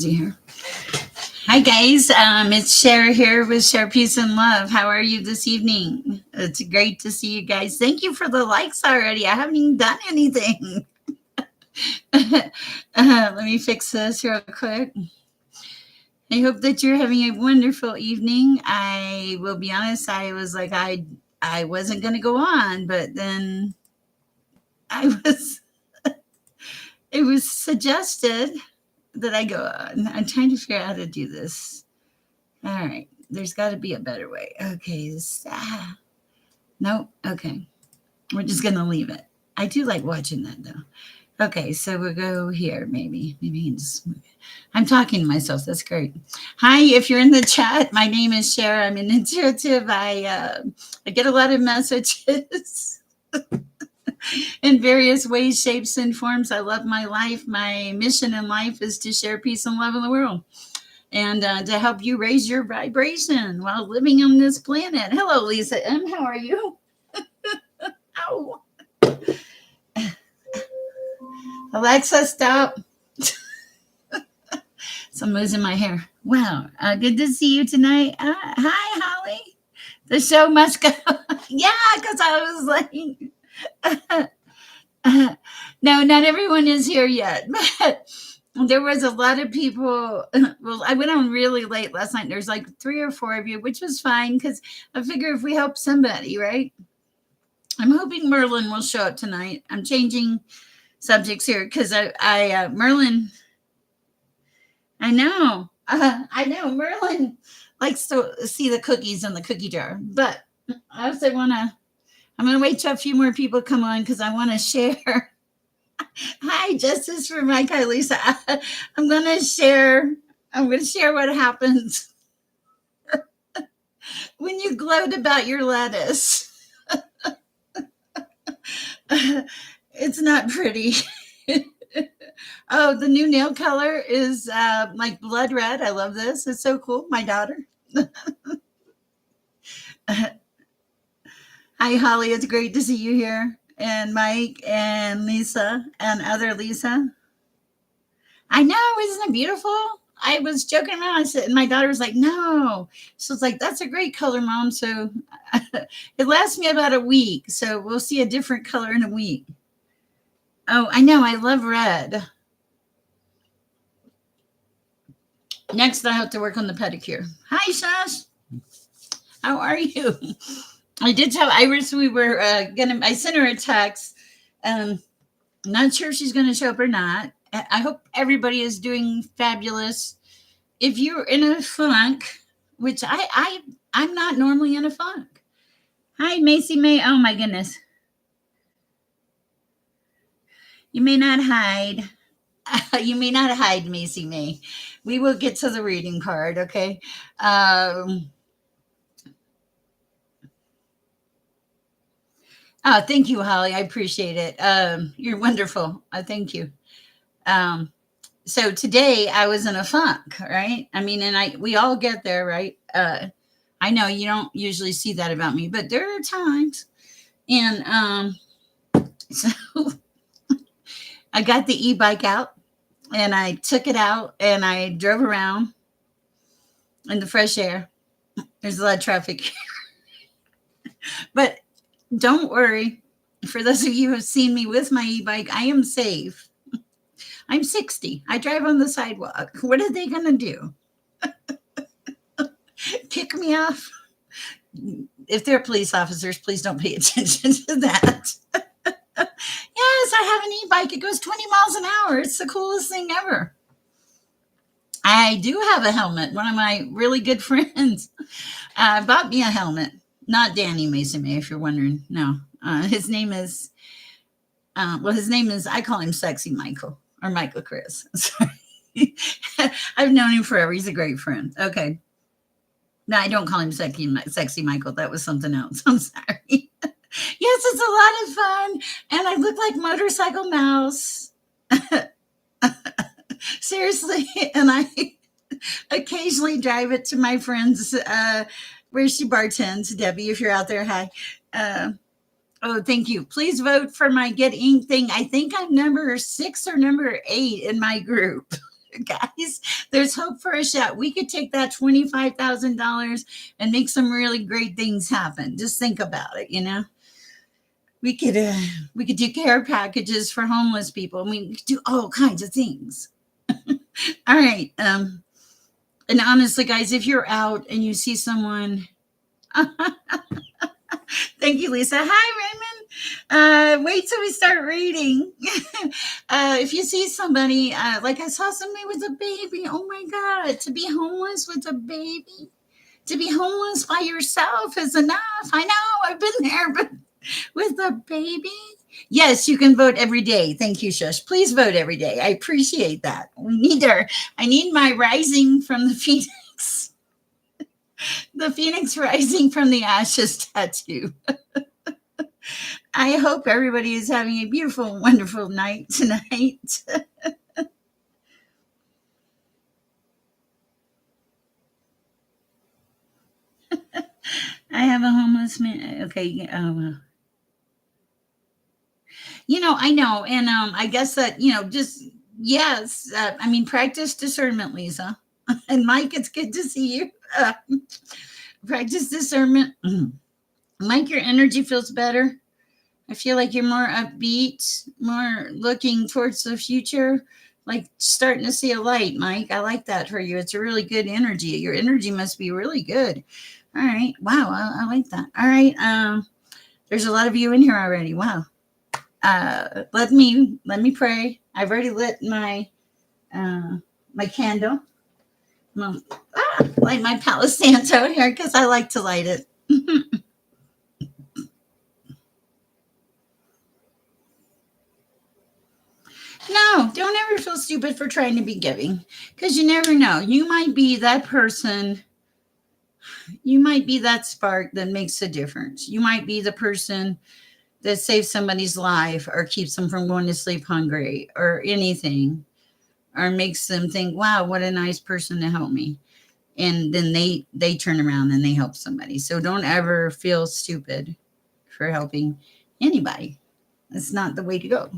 Here. Hi guys, it's Sher here with Share Peace and Love. How are you this evening? It's great to see you guys. Thank you for the likes already. I haven't even done anything. Let me fix this real quick. I hope that you're having a wonderful evening. I will be honest, I was like I wasn't going to go on, but then I was it was suggested that I go on. I'm trying to figure out how to do this. All right. There's got to be a better way. Okay. Nope. Okay. We're just going to leave it. I do like watching that though. Okay. So we'll go here. Maybe I can just move it. I'm talking to myself. That's great. Hi. If you're in the chat, my name is Sher. I'm an intuitive. I get a lot of messages in various ways, shapes, and forms. I love my life. My mission in life is to share peace and love in the world, and to help you raise your vibration while living on this planet. Hello, Lisa M. How are you? Ow. Alexa, stop. So I'm losing my hair. Wow. Good to see you tonight. Hi, Holly. The show must go. Yeah, because I was like, no, not everyone is here yet, but there was a lot of people. Well, I went on really late last night. There's like 3 or 4 of you, which was fine because I figure if we help somebody, right? I'm hoping Merlin will show up tonight. I'm changing subjects here because Merlin. I know Merlin likes to see the cookies in the cookie jar, but I also want to. I'm going to wait till a few more people come on because I want to share. Hi, Justice for Mike. Hi, Lisa. I'm going to share. I'm going to share what happens when you gloat about your lettuce. It's not pretty. Oh, the new nail color is like blood red. I love this. It's so cool. My daughter. Hi, Holly. It's great to see you here. And Mike and Lisa and other Lisa. I know. Isn't it beautiful? I was joking around. I said, and my daughter was like, no. So it's like, that's a great color, Mom. So it lasts me about a week. So we'll see a different color in a week. Oh, I know. I love red. Next, I have to work on the pedicure. Hi, Shash. How are you? I did tell Iris we were I sent her a text. Not sure if she's gonna show up or not. I hope everybody is doing fabulous. If you're in a funk, which I'm not normally in a funk. Hi, Macy May. Oh my goodness. You may not hide. You may not hide, Macy May. We will get to the reading part, okay? Oh, thank you, Holly. I appreciate it. You're wonderful. Thank you. Um, so today I was in a funk, right? I mean, and we all get there, right? I know you don't usually see that about me, but there are times. And so I got the e-bike out and I took it out and I drove around in the fresh air. There's a lot of traffic. But don't worry. For those of you who have seen me with my e-bike, I am safe. I'm 60. I drive on the sidewalk. What are they going to do? Kick me off? If they're police officers, please don't pay attention to that. Yes, I have an e-bike. It goes 20 miles an hour. It's the coolest thing ever. I do have a helmet. One of my really good friends bought me a helmet. Not Danny Mason, if you're wondering. No, his name is, I call him Sexy Michael or Michael Chris. Sorry. I've known him forever. He's a great friend. Okay. No, I don't call him Sexy Michael. That was something else. I'm sorry. Yes, it's a lot of fun. And I look like Motorcycle Mouse. Seriously. And I occasionally drive it to my friend's where she bartends. Debbie, if you're out there, hi. Oh, thank you. Please vote for my Get Ink thing. I think I'm number 6 or number 8 in my group. Guys, there's hope for a shot. We could take that $25,000 and make some really great things happen. Just think about it, you know. We could uh, we could do care packages for homeless people. I mean, we could do all kinds of things. All right. And honestly, guys, if you're out and you see someone, thank you, Lisa. Hi, Raymond. Wait till we start reading. If you see somebody, like I saw somebody with a baby, oh my God, to be homeless with a baby, to be homeless by yourself is enough. I know, I've been there, but with a baby? Yes, you can vote every day. Thank you, Shush. Please vote every day. I appreciate that. I need my rising from the phoenix, the phoenix rising from the ashes tattoo. I hope everybody is having a beautiful, wonderful night tonight. I have a homeless man. Okay. I know. And I guess that, just, yes. I mean, practice discernment, Lisa. And Mike, it's good to see you. Practice discernment. Mike, your energy feels better. I feel like you're more upbeat, more looking towards the future, like starting to see a light, Mike. I like that for you. It's a really good energy. Your energy must be really good. All right. Wow. I like that. All right. There's a lot of you in here already. Wow. Let me pray. I've already lit my candle. Light my Palo Santo here because I like to light it. No, don't ever feel stupid for trying to be giving because you never know. You might be that person. You might be that spark that makes a difference. You might be the person that saves somebody's life or keeps them from going to sleep hungry or anything or makes them think, wow, what a nice person to help me. And then they turn around and they help somebody. So don't ever feel stupid for helping anybody. That's not the way to go.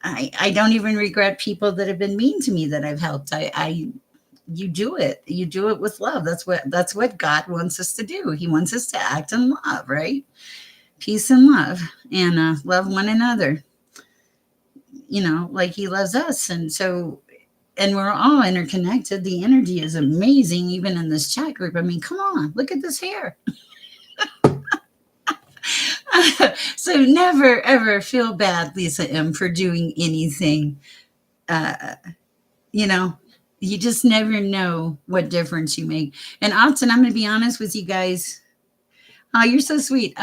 I don't even regret people that have been mean to me that I've helped. You do it. You do it with love. That's what God wants us to do. He wants us to act in love, right? Peace and love, and love one another. Like He loves us, and we're all interconnected. The energy is amazing, even in this chat group. I mean, come on, look at this hair. So never ever feel bad, Lisa M, for doing anything. Uh, you know, you just never know what difference you make. And often, I'm going to be honest with you guys. Oh, you're so sweet.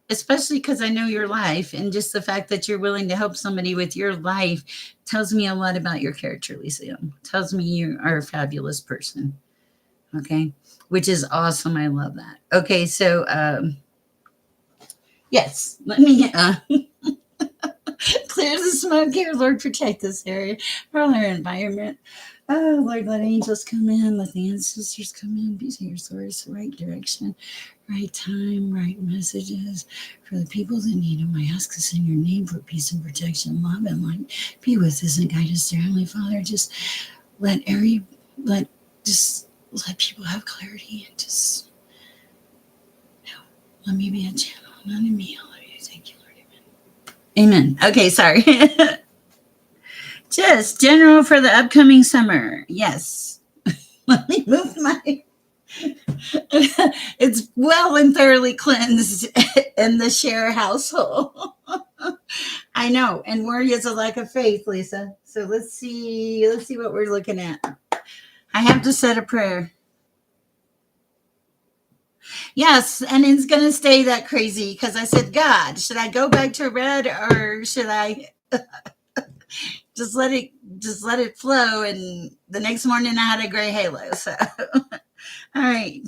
Especially because I know your life, and just the fact that you're willing to help somebody with your life tells me a lot about your character, Lisa. Tells me you are a fabulous person. Okay. Which is awesome. I love that. Okay. So, yes, let me clear the smoke here. Lord, protect this area, for all our environment. Oh, Lord, let angels come in, let the ancestors come in, be to your source, right direction, right time, right messages for the people that need them. I ask this in your name for peace and protection, love and light. Be with us and guide us, dear Heavenly Father. Just let let people have clarity and just let me be a channel, not in me. I love you. Thank you, Lord. Amen. Okay, sorry. Just general for the upcoming summer. Yes. Let me move my. It's well and thoroughly cleansed in the Sher household. I know. And worry is a lack of faith, Lisa. So let's see what we're looking at. I have to set a prayer. Yes, and it's going to stay that crazy because I said, God, should I go back to red or should I just let it flow? And the next morning I had a gray halo. So, all right.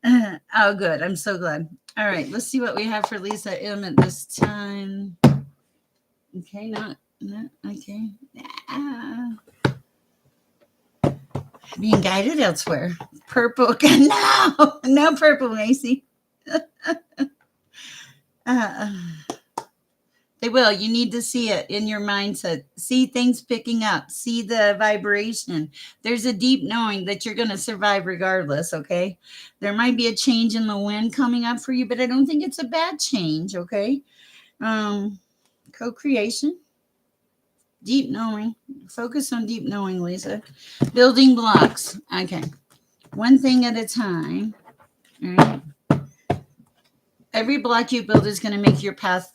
Oh, good. I'm so glad. All right. Let's see what we have for Lisa M at this time. Okay. Not okay. Being guided elsewhere. Purple. No purple, Macy. There They will. You need to see it in your mindset. See things picking up. See the vibration. There's a deep knowing that you're going to survive regardless, okay? There might be a change in the wind coming up for you, but I don't think it's a bad change, okay? Um, Co-creation, deep knowing. Focus on deep knowing, Lisa. Building blocks. Okay. One thing at a time. All right. Every block you build is going to make your path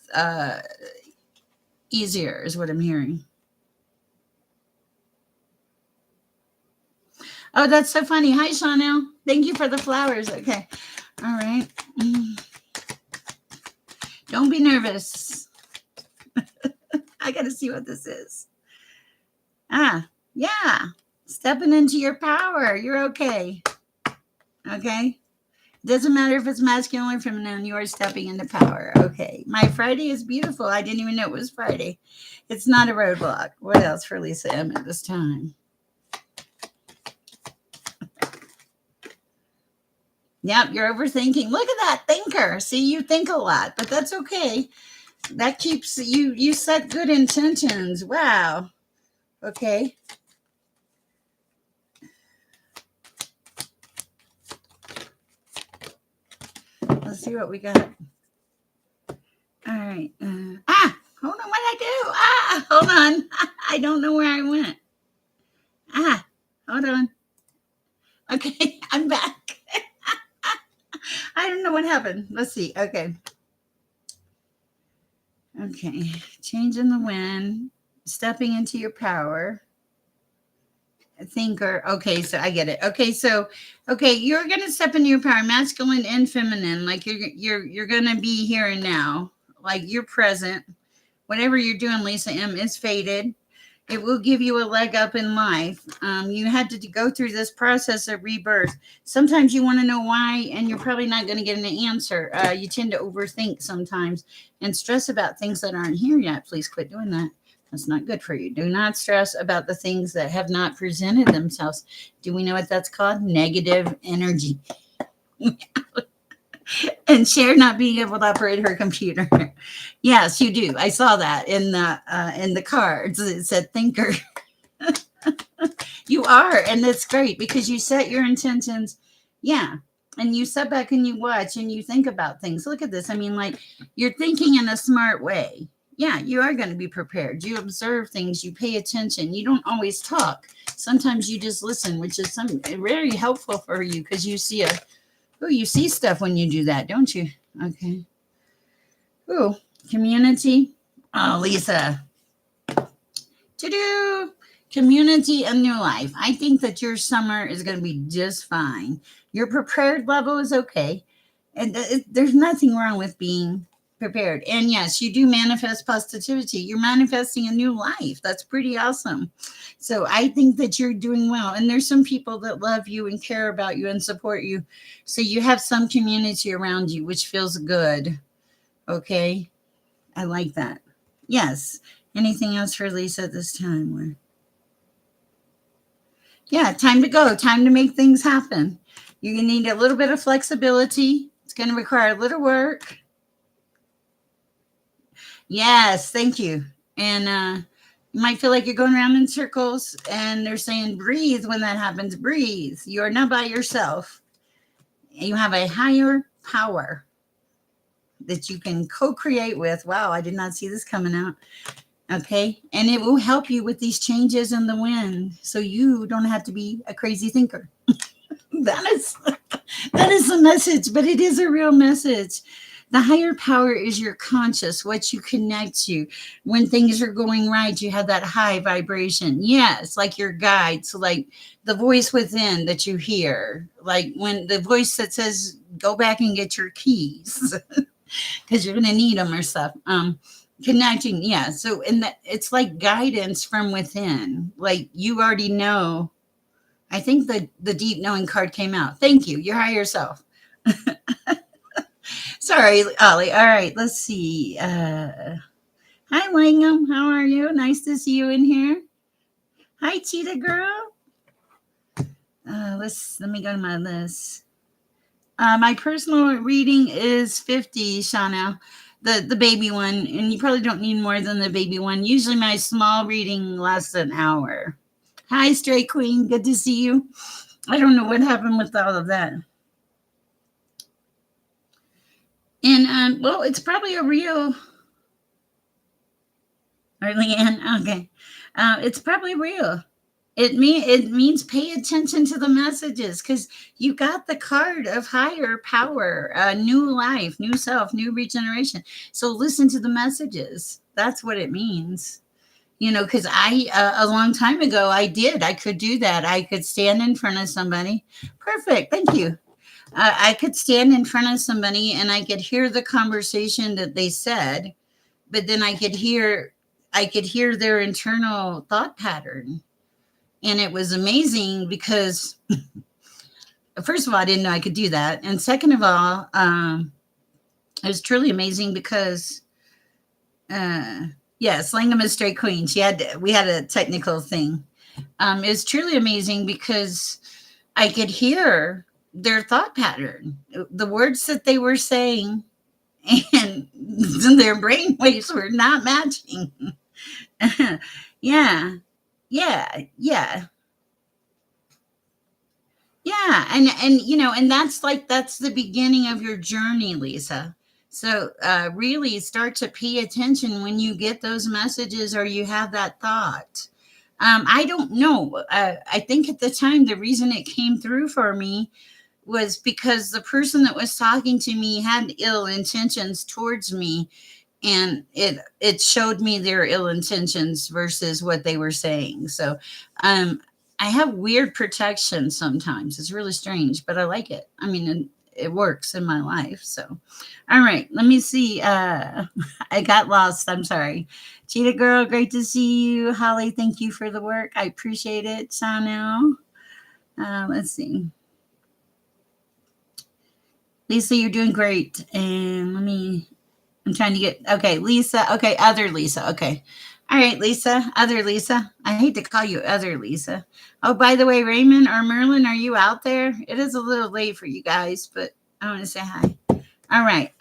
easier, is what I'm hearing. Oh, that's so funny. Hi, Chanel. Thank you for the flowers. Okay. All right. Don't be nervous. I got to see what this is. Yeah. Stepping into your power. You're okay. Okay. Doesn't matter if it's masculine or feminine, you are stepping into power. Okay. My Friday is beautiful. I didn't even know it was Friday. It's not a roadblock. What else for Lisa M at this time? Yep, you're overthinking. Look at that thinker. See, you think a lot, but that's okay. That keeps you set good intentions. Wow. Okay. Let's see what we got. All right. Hold on. What did I do? Hold on. I don't know where I went. Hold on. Okay, I'm back. I don't know what happened. Let's see. Okay. Change in the wind. Stepping into your power. Thinker. Okay, so I get it. Okay, you're gonna step into your power, masculine and feminine. Like you're gonna be here and now. Like you're present. Whatever you're doing, Lisa M, is fated. It will give you a leg up in life. You had to go through this process of rebirth. Sometimes you want to know why, and you're probably not going to get an answer. You tend to overthink sometimes and stress about things that aren't here yet. Please quit doing that. That's not good for you. Do not stress about the things that have not presented themselves. Do we know what that's called? Negative energy. And Cher not being able to operate her computer. Yes, you do. I saw that in the cards. It said thinker. You are, and that's great because you set your intentions. Yeah. And you sit back and you watch and you think about things. Look at this. I mean, like you're thinking in a smart way. Yeah, you are going to be prepared. You observe things, you pay attention. You don't always talk. Sometimes you just listen, which is very helpful for you because you see you see stuff when you do that, don't you? Okay. Ooh, community. Oh, Lisa. To-do. Community and new life. I think that your summer is going to be just fine. Your prepared level is okay. And there's nothing wrong with being prepared. And yes, you do manifest positivity. You're manifesting a new life. That's pretty awesome. So I think that you're doing well. And there's some people that love you and care about you and support you. So you have some community around you, which feels good. Okay. I like that. Yes. Anything else for Lisa at this time? Yeah, time to go. Time to make things happen. You're going to need a little bit of flexibility. It's going to require a little work. Yes, thank you. And you might feel like you're going around in circles, and they're saying breathe when that happens. Breathe. You are not by yourself. You have a higher power that you can co-create with. Wow, I did not see this coming out. Okay. And it will help you with these changes in the wind so you don't have to be a crazy thinker. that is the message, but it is a real message. The higher power is your conscious, what you connect to. When things are going right, you have that high vibration. Yes, like your guide. So like the voice within that you hear, like when the voice that says, go back and get your keys because you're going to need them or stuff. Connecting. Yeah. So in that, it's like guidance from within, like you already know. I think the deep knowing card came out. Thank you. Your higher self. Sorry, Ollie. All right, let's see. Hi, Langham. How are you? Nice to see you in here. Hi, Cheetah Girl. Let me go to my list. My personal reading is 50, Chanel. the baby one, and you probably don't need more than the baby one. Usually my small reading lasts an hour. Hi, Stray Queen. Good to see you. I don't know what happened with all of that. And well, it's probably a real Leanne. Okay, it's probably real. It means pay attention to the messages because you got the card of higher power, new life, new self, new regeneration. So listen to the messages. That's what it means. Because I a long time ago I could do that. I could stand in front of somebody. Perfect. Thank you. I could stand in front of somebody and I could hear the conversation that they said, but then I could hear their internal thought pattern. And it was amazing because, first of all, I didn't know I could do that. And second of all, it was truly amazing because, yes, Langham is straight queen. We had a technical thing. It was truly amazing because I could hear their thought pattern, the words that they were saying, and their brain waves were not matching. Yeah, yeah, yeah. Yeah, and that's the beginning of your journey, Lisa. So really start to pay attention when you get those messages or you have that thought. I don't know. I think at the time the reason it came through for me was because the person that was talking to me had ill intentions towards me, and it showed me their ill intentions versus what they were saying. So um I have weird protection sometimes. It's really strange, but I like it. I mean, it works in my life. So all right, let me see. I got lost. I'm sorry. Cheetah girl, great to see you. Holly, thank you for the work. I appreciate it. Chanel. Let's see. Lisa, you're doing great. And I'm trying to get, okay, Lisa. Okay, other Lisa. Okay. All right, Lisa, other Lisa. I hate to call you other Lisa. Oh, by the way, Raymond or Merlin, are you out there? It is a little late for you guys, but I want to say hi. All right.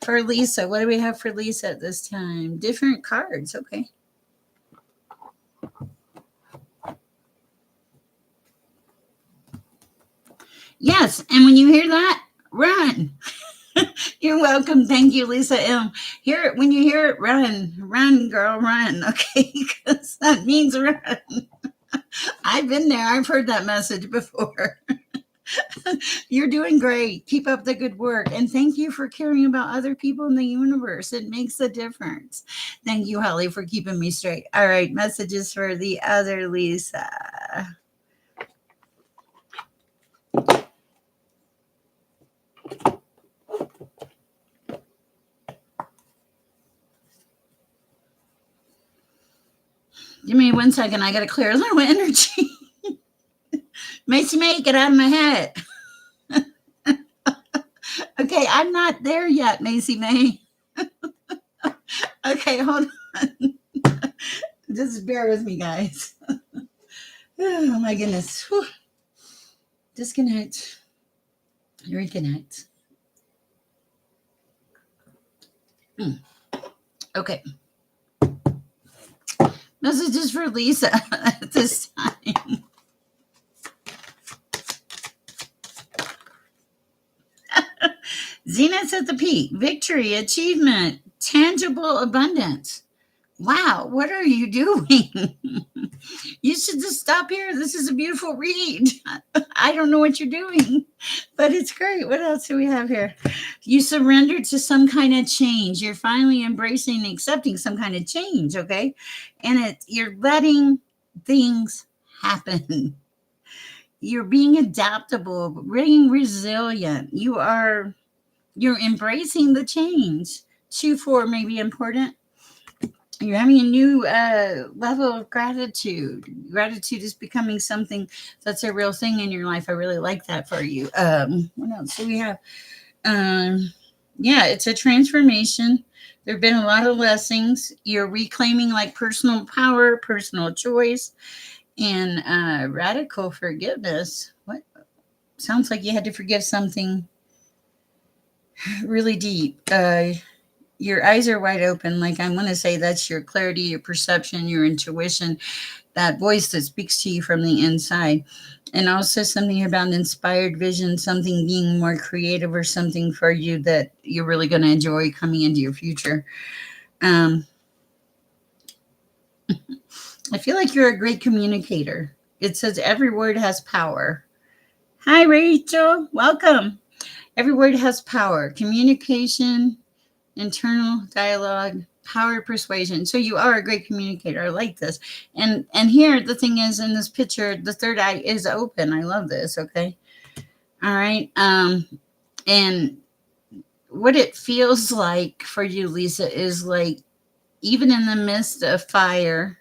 For Lisa, what do we have for Lisa at this time? Different cards. Okay. Yes. And when you hear that, run. You're welcome. Thank you, Lisa M. When you hear it, run, girl, run. Okay, because that means run. I've been there. I've heard that message before. You're doing great. Keep up the good work, and thank you for caring about other people in the universe. It makes a difference. Thank you, Holly, for keeping me straight. All right, messages for the other Lisa. Give me 1 second. I got to clear a little energy. Macy May, get out of my head. Okay, I'm not there yet, Macy May. Okay, hold on. Just bear with me, guys. Oh my goodness. Whew. Disconnect. Reconnect. Okay. Messages for Lisa at this time. Zenith's at the peak. Victory, achievement, tangible abundance. Wow, what are you doing? You should just stop here. This is a beautiful read. I don't know what you're doing, but it's great. What else do we have here? You surrendered to some kind of change. You're finally embracing and accepting some kind of change, okay? And you're letting things happen. You're being adaptable, being resilient. You're embracing the change. 2-4 may be important. You're having a new level of gratitude. Gratitude is becoming something that's a real thing in your life. I really like that for you. What else do we have? Yeah, it's a transformation. There have been a lot of blessings. You're reclaiming like personal power, personal choice, and radical forgiveness. What sounds like you had to forgive something really deep. Your eyes are wide open. Like I want to say that's your clarity, your perception, your intuition, that voice that speaks to you from the inside. And also something about inspired vision, something being more creative or something for you that you're really going to enjoy coming into your future. Um, I feel like you're a great communicator. It says every word has power. Hi, Rachel. Welcome. Every word has power. Communication, internal dialogue, power, persuasion. So you are a great communicator. I like this. And here the thing is, in this picture, the third eye is open. I love this. Okay. All right. And what it feels like for you, Lisa, is like even in the midst of fire,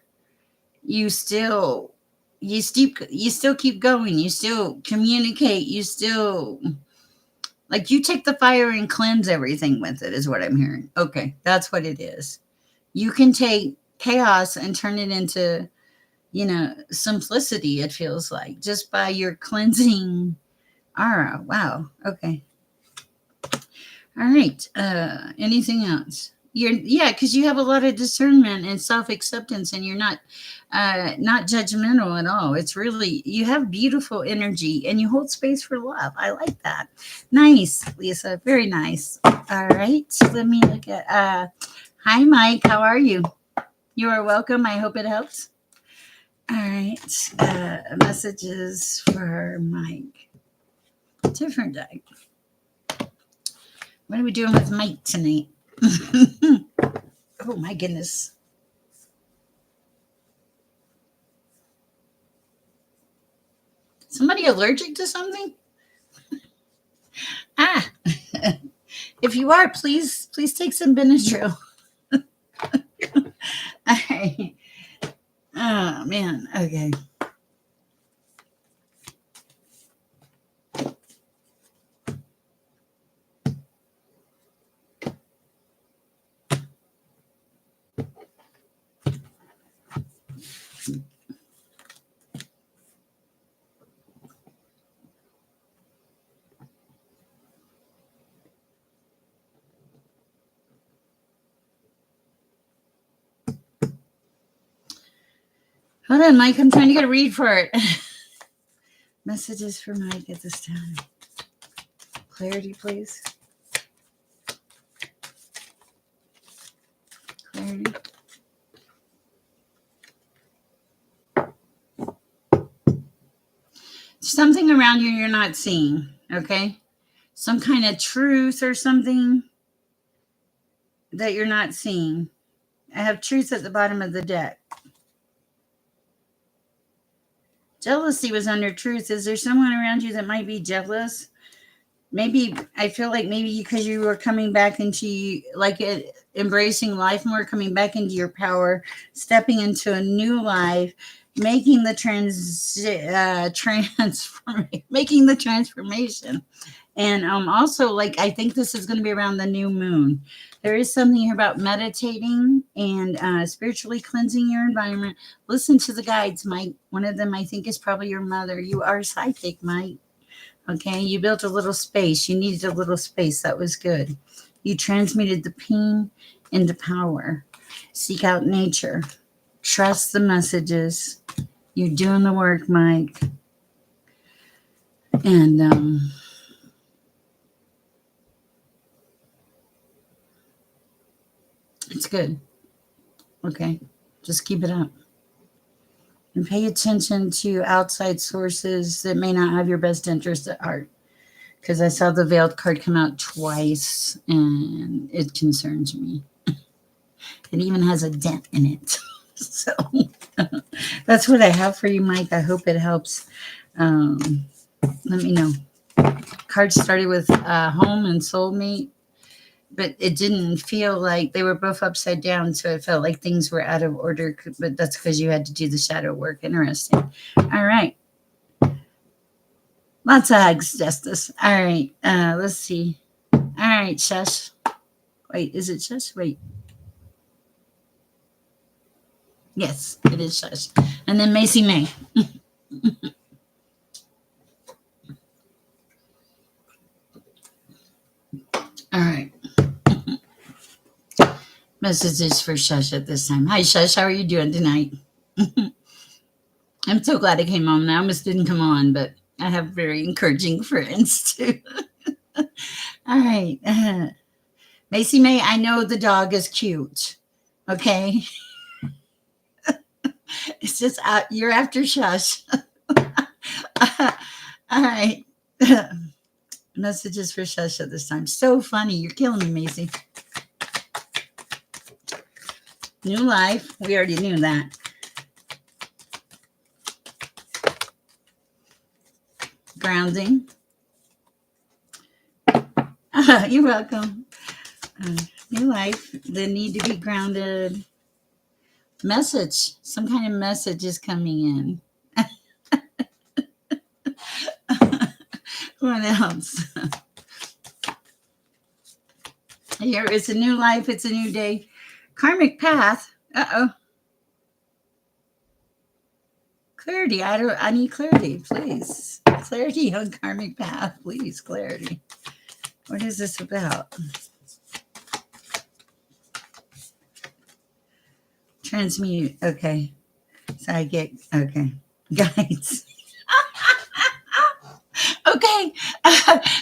you still you still keep going. You still communicate. You still like you take the fire and cleanse everything with it, is what I'm hearing. Okay, that's what it is. You can take chaos and turn it into, simplicity, it feels like, just by your cleansing aura. Wow. Okay. All right. Anything else? Yeah, because you have a lot of discernment and self acceptance, and you're not judgmental at all. It's really you have beautiful energy, and you hold space for love. I like that. Nice, Lisa. Very nice. All right. Let me look at. Hi, Mike. How are you? You are welcome. I hope it helps. All right. Messages for Mike. Different deck. What are we doing with Mike tonight? Oh my goodness. Somebody allergic to something? Ah. If you are, please take some Benadryl. Right. Oh man. Okay. Hold on, Mike. I'm trying to get a read for it. Messages for Mike at this time. Clarity, please. Clarity. Something around you you're not seeing, okay? Some kind of truth or something that you're not seeing. I have truth at the bottom of the deck. Jealousy was under truth. Is there someone around you that might be jealous? Maybe I feel like maybe because you were coming back into like it, embracing life more, coming back into your power, stepping into a new life, making the making the transformation. And also, like, I think this is going to be around the new moon. There is something here about meditating and spiritually cleansing your environment. Listen to the guides, Mike. One of them, I think, is probably your mother. You are psychic, Mike. Okay, you built a little space. You needed a little space. That was good. You transmuted the pain into power. Seek out nature. Trust the messages. You're doing the work, Mike. And it's good. Okay, just keep it up. And pay attention to outside sources that may not have your best interest at heart. Because I saw the veiled card come out twice, and it concerns me. It even has a dent in it. So that's what I have for you, Mike. I hope it helps. Let me know. Cards started with home and soulmate, but it didn't feel like they were both upside down. So it felt like things were out of order, but that's because you had to do the shadow work. Interesting. All right. Lots of hugs, Justice. All right. Let's see. All right, Shush. Wait, is it Shush? Wait. Yes, it is Shush. And then Macy May. Messages for Shush at this time. Hi, Shush. How are you doing tonight? I'm so glad I came on. I almost didn't come on, but I have very encouraging friends too. All right. Macy May, I know the dog is cute. Okay. It's just you're after Shush. All right. Messages for Shush at this time. So funny. You're killing me, Macy. New life. We already knew that. Grounding. You're welcome. New life. The need to be grounded. Message. Some kind of message is coming in. What else? Here, it's a new life. It's a new day. Karmic path. Uh-oh. Clarity. I need clarity, please. Clarity on karmic path, please. Clarity. What is this about? Transmute. Okay. So I get, okay. Guides. Okay.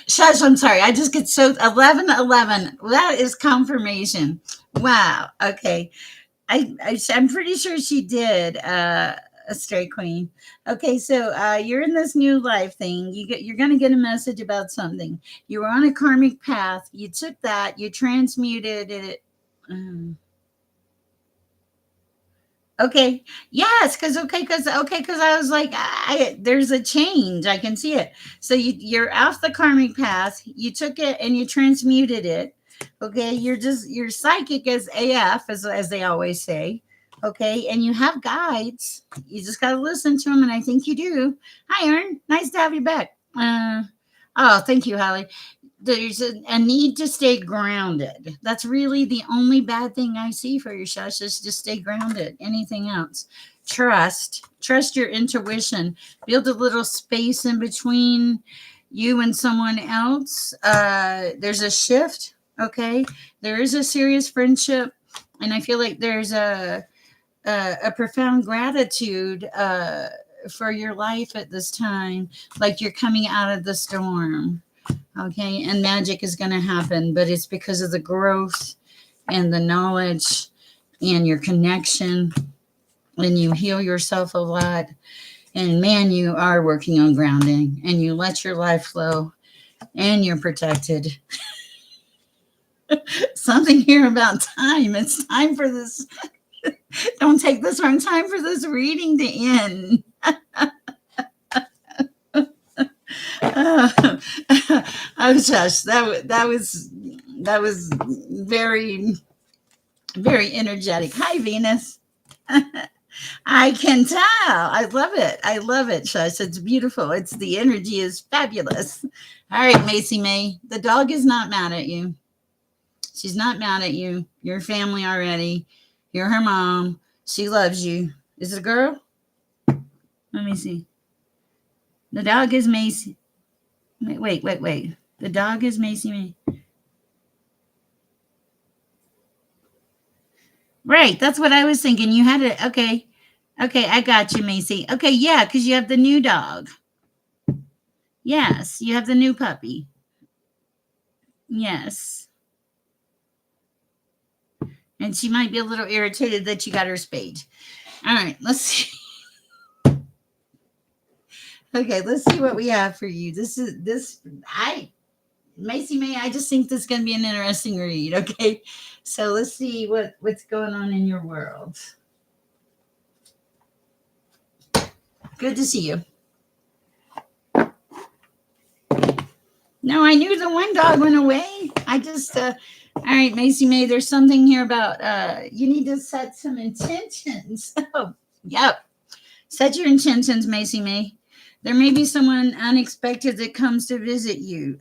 Shush, I'm sorry. I just get so 1111. That is confirmation. Wow. Okay. I'm pretty sure she did. A stray queen. Okay, so you're in this new life thing. You're going to get a message about something. You were on a karmic path. You took that. You transmuted it. Um, Okay. Yes, because I was like, there's a change. I can see it. So you're off the karmic path. You took it and you transmuted it. Okay. You're psychic as AF, as they always say. Okay. And you have guides. You just got to listen to them. And I think you do. Hi, Aaron. Nice to have you back. Oh, thank you, Holly. There's a need to stay grounded. That's really the only bad thing I see for your Shush is just stay grounded. Anything else? Trust your intuition. Build a little space in between you and someone else. There's a shift. Okay. There is a serious friendship. And I feel like there's a profound gratitude for your life at this time. Like you're coming out of the storm. Okay, and magic is going to happen, but it's because of the growth and the knowledge and your connection, and you heal yourself a lot. And man, you are working on grounding, and you let your life flow, and you're protected. Something here about time. It's time for this. Don't take this wrong. Time for this reading to end. Oh, Josh, that was very, very energetic. Hi, Venus. I can tell. I love it. I love it, Shush. It's beautiful. The energy is fabulous. All right, Macy May. The dog is not mad at you. She's not mad at you. You're family already. You're her mom. She loves you. Is it a girl? Let me see. The dog is Macy. Wait. The dog is Macy May. Right. That's what I was thinking. You had it. Okay. Okay. I got you, Macy. Okay. Yeah. Because you have the new dog. Yes. You have the new puppy. Yes. And she might be a little irritated that you got her spayed. All right. Let's see. Okay. Let's see what we have for you. Macy May, I just think this is going to be an interesting read. Okay. So let's see what's going on in your world. Good to see you. No, I knew the one dog went away. I just, all right, Macy May, there's something here about you need to set some intentions. Oh, yep. Set your intentions, Macy May. There may be someone unexpected that comes to visit you.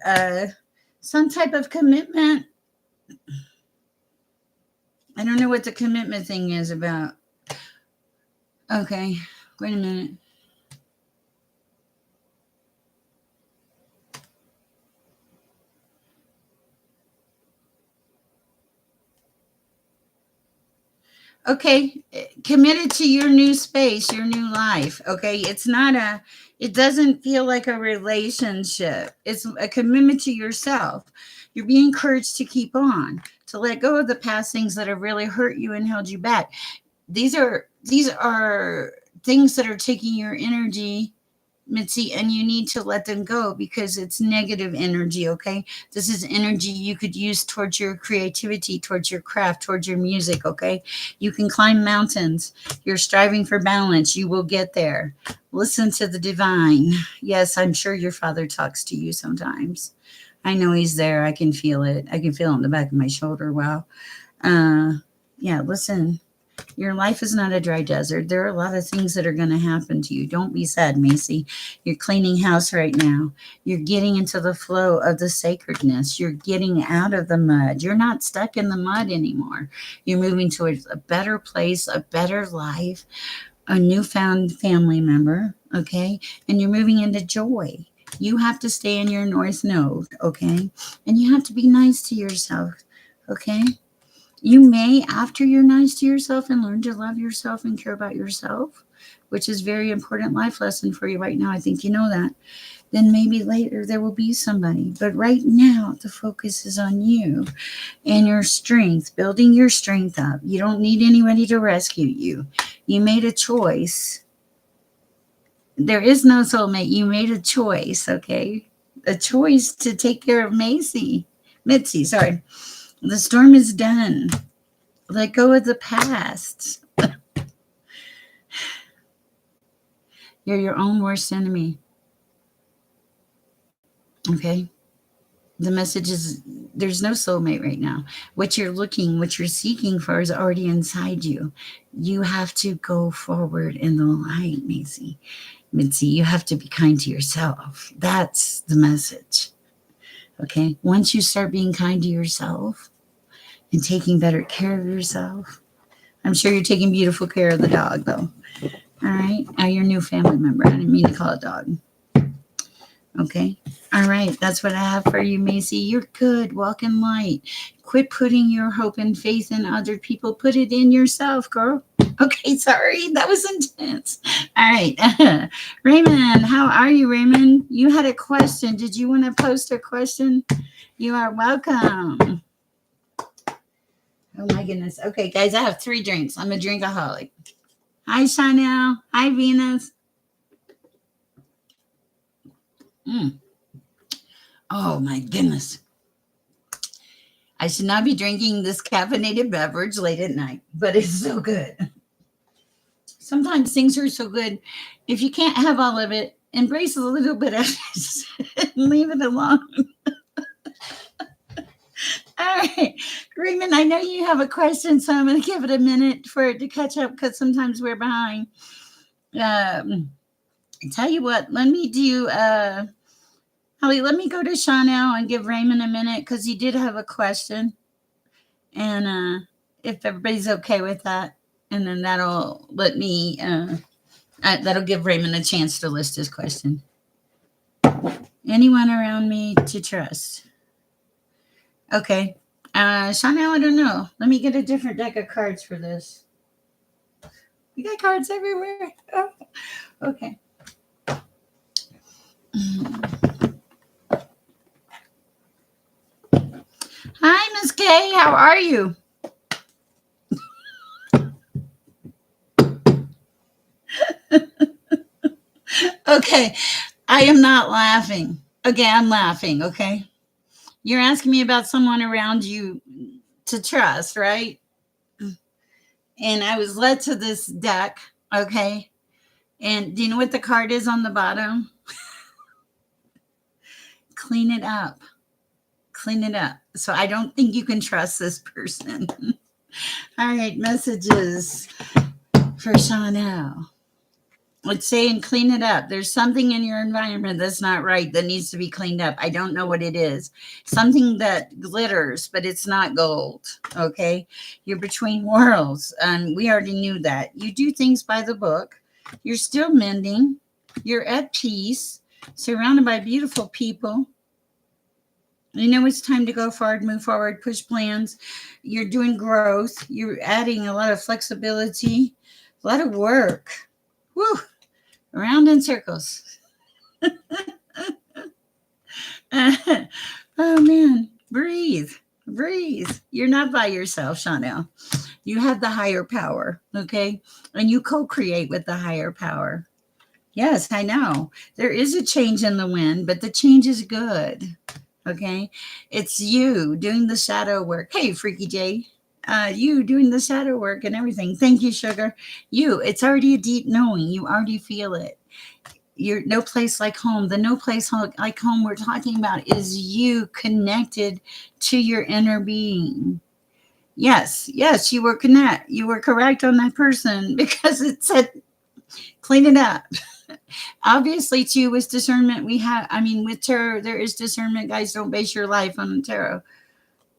Some type of commitment. I don't know what the commitment thing is about. Okay, wait a minute. Okay, committed to your new space, your new life. Okay, it's not a, it doesn't feel like a relationship. It's a commitment to yourself. You're being encouraged to keep on, to let go of the past things that have really hurt you and held you back. These are things that are taking your energy, Mitzi, and you need to let them go because it's negative energy, okay? This is energy you could use towards your creativity, towards your craft, towards your music, okay? You can climb mountains. You're striving for balance. You will get there. Listen to the divine. Yes, I'm sure your father talks to you sometimes. I know he's there. I can feel it. I can feel it in the back of my shoulder. Wow. Uh, yeah, listen, your life is not a dry desert. There are a lot of things that are going to happen to you. Don't be sad, Macy. You're cleaning house right now. You're getting into the flow of the sacredness. You're getting out of the mud. You're not stuck in the mud anymore. You're moving towards a better place, a better life, a newfound family member, okay? And you're moving into joy. You have to stay in your north node, okay? And you have to be nice to yourself, okay? You may, after you're nice to yourself and learn to love yourself and care about yourself, which is very important life lesson for you right now. I think you know that. Then maybe later there will be somebody. But right now, the focus is on you and your strength, building your strength up. You don't need anybody to rescue you. You made a choice. There is no soulmate. You made a choice, okay? A choice to take care of Mitzi, sorry. The storm is done. Let go of the past. You're your own worst enemy. Okay? The message is there's no soulmate right now. What you're seeking for is already inside you. You have to go forward in the light, Mitzi. You have to be kind to yourself. That's the message. Okay? Once you start being kind to yourself and taking better care of yourself, I'm sure you're taking beautiful care of the dog, though. All right. Your new family member. I didn't mean to call it dog. Okay. All right. That's what I have for you, Macy. You're good. Walk in light. Quit putting your hope and faith in other people. Put it in yourself, girl. Okay. Sorry. That was intense. All right. Raymond, how are you, Raymond? You had a question. Did you want to post a question? You are welcome. Oh, my goodness. Okay, guys. I have 3 drinks. I'm a drinkaholic. Hi, Chanel. Hi, Venus. Oh, my goodness. I should not be drinking this caffeinated beverage late at night, but it's so good. Sometimes things are so good. If you can't have all of it, embrace a little bit of it and leave it alone. All right. Raymond, I know you have a question, so I'm going to give it a minute for it to catch up because sometimes we're behind. Tell you what, let me do, Holly, let me go to Chanel and give Raymond a minute because he did have a question. And if everybody's okay with that, and then that'll let me, that'll give Raymond a chance to list his question. Anyone around me to trust? Okay. Chanel, I don't know. Let me get a different deck of cards for this. We got cards everywhere. Oh, okay. Hi, Miss Kay. How are you? Okay. I am not laughing. Okay, I'm laughing. Okay. You're asking me about someone around you to trust, right? And I was led to this deck. Okay. And do you know what the card is on the bottom? Clean it up. Clean it up. So I don't think you can trust this person. All right. Messages for Chanel. Let's say and clean it up. There's something in your environment that's not right that needs to be cleaned up. I don't know what it is. Something that glitters, but it's not gold. Okay. You're between worlds. And we already knew that. You do things by the book. You're still mending. You're at peace, surrounded by beautiful people. You know it's time to go forward, move forward, push plans. You're doing growth. You're adding a lot of flexibility, a lot of work. Woo! Around in circles. Oh man, breathe, breathe. You're not by yourself, Chanel. You have the higher power, okay? And you co create with the higher power. Yes, I know. There is a change in the wind, but the change is good. Okay. It's you doing the shadow work. Hey, Freaky J. You doing the shadow work and everything. Thank you, Sugar. You, it's already a deep knowing. You already feel it. You're no place like home. The no place like home we're talking about is you connected to your inner being. Yes, yes, you were correct on that person because it said clean it up. Obviously, too, with discernment, we have, I mean, with tarot, there is discernment. Guys, don't base your life on tarot.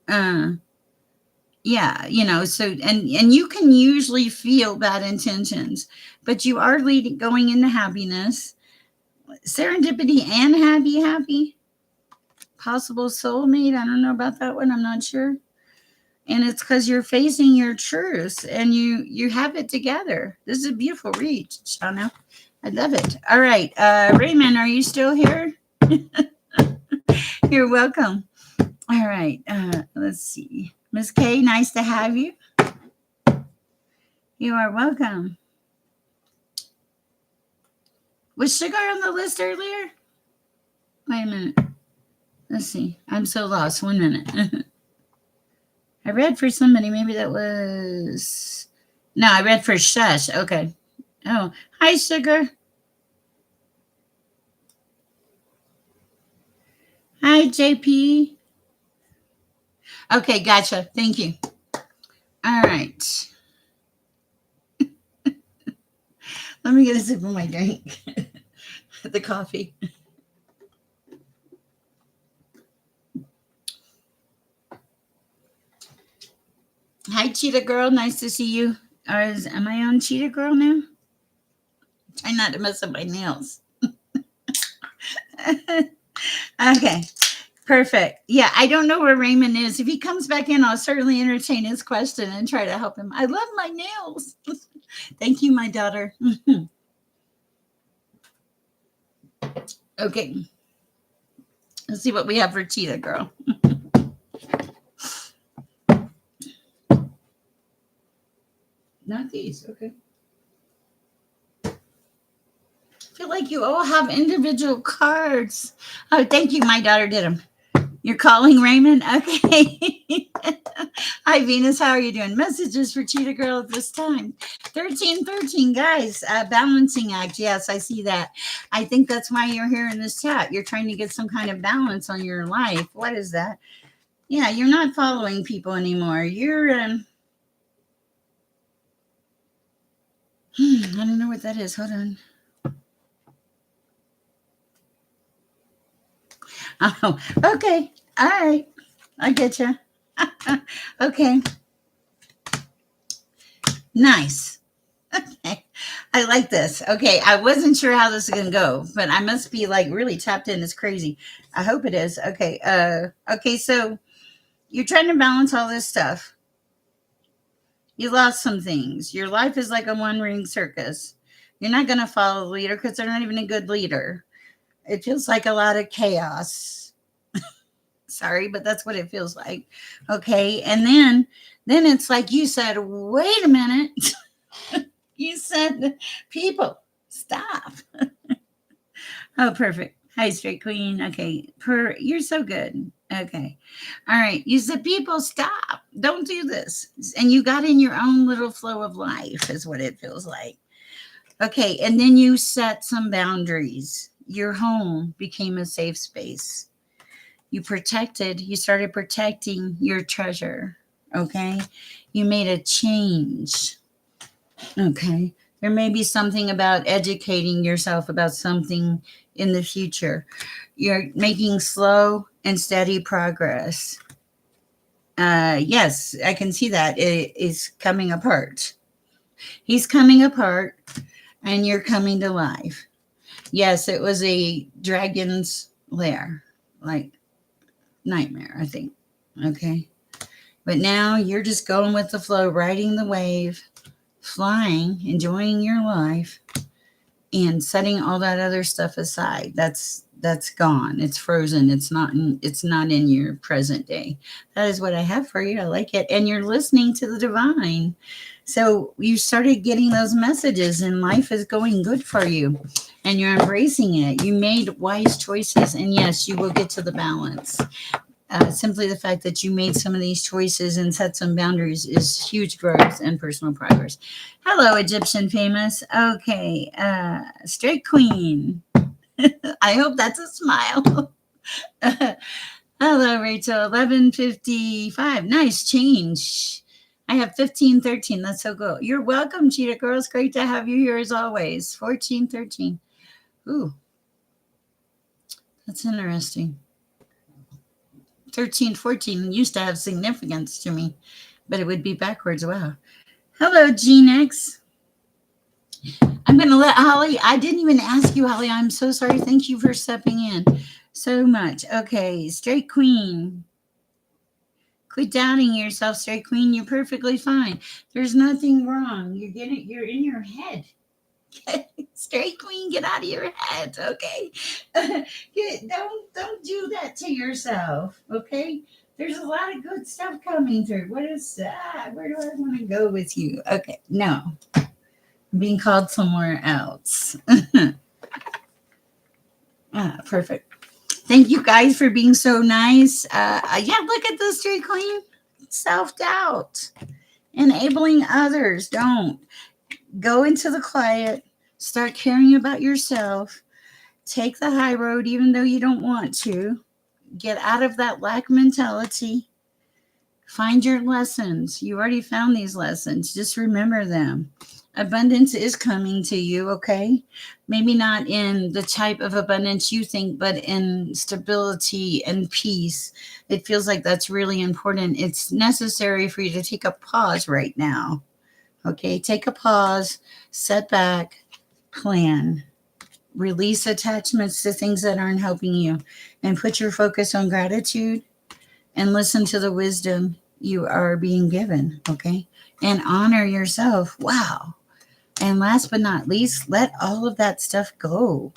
Uh, yeah, so, and you can usually feel bad intentions, but you are leading, going into happiness, serendipity and happy, possible soulmate. I don't know about that one. I'm not sure. And it's because you're facing your truths and you have it together. This is a beautiful read, Shauna. I love it. All right. Raymond, are you still here? You're welcome. All right. Let's see. Miss Kay, nice to have you. You are welcome. Was Sugar on the list earlier? Wait a minute. Let's see. I'm so lost. 1 minute. I read for somebody. Maybe that was. No, I read for Shush. Okay. Oh, hi, Sugar. Hi, JP. Okay, gotcha. Thank you. All right. Let me get a sip of my drink. The coffee. Hi, Cheetah Girl. Nice to see you. Am I on Cheetah Girl now? Try not to mess up my nails. Okay. Perfect. Yeah, I don't know where Raymond is. If he comes back in, I'll certainly entertain his question and try to help him. I love my nails. Thank you, my daughter. Okay. Let's see what we have for Cheetah Girl. Not these. Okay. I feel like you all have individual cards. Oh, thank you. My daughter did them. You're calling Raymond? Okay. Hi, Venus. How are you doing? Messages for Cheetah Girl at this time. 1313, guys. Balancing act. Yes, I see that. I think that's why you're here in this chat. You're trying to get some kind of balance on your life. What is that? Yeah, you're not following people anymore. You're, I don't know what that is. Hold on. Oh, okay. All right. I get you. Okay. Nice. Okay. I like this. Okay. I wasn't sure how this is going to go, but I must be like really tapped in. It's crazy. I hope it is. Okay. Okay. So you're trying to balance all this stuff. You lost some things. Your life is like a one ring circus. You're not going to follow the leader because they're not even a good leader. It feels like a lot of chaos. Sorry, but that's what it feels like. Okay. And then it's like you said, wait a minute. You said, people, stop. Oh, perfect. Hi, Straight Queen. Okay. You're so good. Okay. All right. You said, people, stop. Don't do this. And you got in your own little flow of life, is what it feels like. Okay. And then you set some boundaries. Your home became a safe space. You started protecting your treasure. Okay. You made a change. Okay. There may be something about educating yourself about something in the future. You're making slow and steady progress. Yes, I can see that. It is coming apart. He's coming apart and you're coming to life. Yes, it was a dragon's lair. Like, nightmare, I think. Okay. But now you're just going with the flow, riding the wave, flying, enjoying your life, and setting all that other stuff aside. That's gone. It's frozen. It's not in your present day. That is what I have for you. I like it. And you're listening to the divine. So you started getting those messages and life is going good for you. And you're embracing it. You made wise choices. And yes, you will get to the balance. Simply the fact that you made some of these choices and set some boundaries is huge growth and personal progress. Hello, Egyptian famous. Okay, straight queen. I hope that's a smile. Hello, Rachel. 11:55. Nice change. I have 15:13. That's so cool. You're welcome, Cheetah Girls. Great to have you here as always. 14:13. Ooh, that's interesting. 13, 14 used to have significance to me, but it would be backwards. Wow. Hello, Gene X. I'm going to let Holly. I didn't even ask you, Holly. I'm so sorry. Thank you for stepping in so much. Okay, straight queen. Quit doubting yourself, straight queen. You're perfectly fine. There's nothing wrong. You're in your head. Straight queen, get out of your head, okay? Don't do that to yourself, okay? There's a lot of good stuff coming through. What is that? Where do I want to go with you? Okay, no. I'm being called somewhere else. Perfect. Thank you guys for being so nice. Yeah, look at this, straight queen. Self-doubt. Enabling others. Don't. Go into the quiet. Start caring about yourself. Take the high road even though you don't want to. Get out of that lack mentality. Find your lessons. You already found these lessons. Just remember them. Abundance is coming to you, okay? Maybe not in the type of abundance you think, but in stability and peace. It feels like that's really important. It's necessary for you to take a pause right now. Okay, take a pause, set back, plan. Release attachments to things that aren't helping you and put your focus on gratitude and listen to the wisdom you are being given, okay? And honor yourself. Wow. And last but not least, let all of that stuff go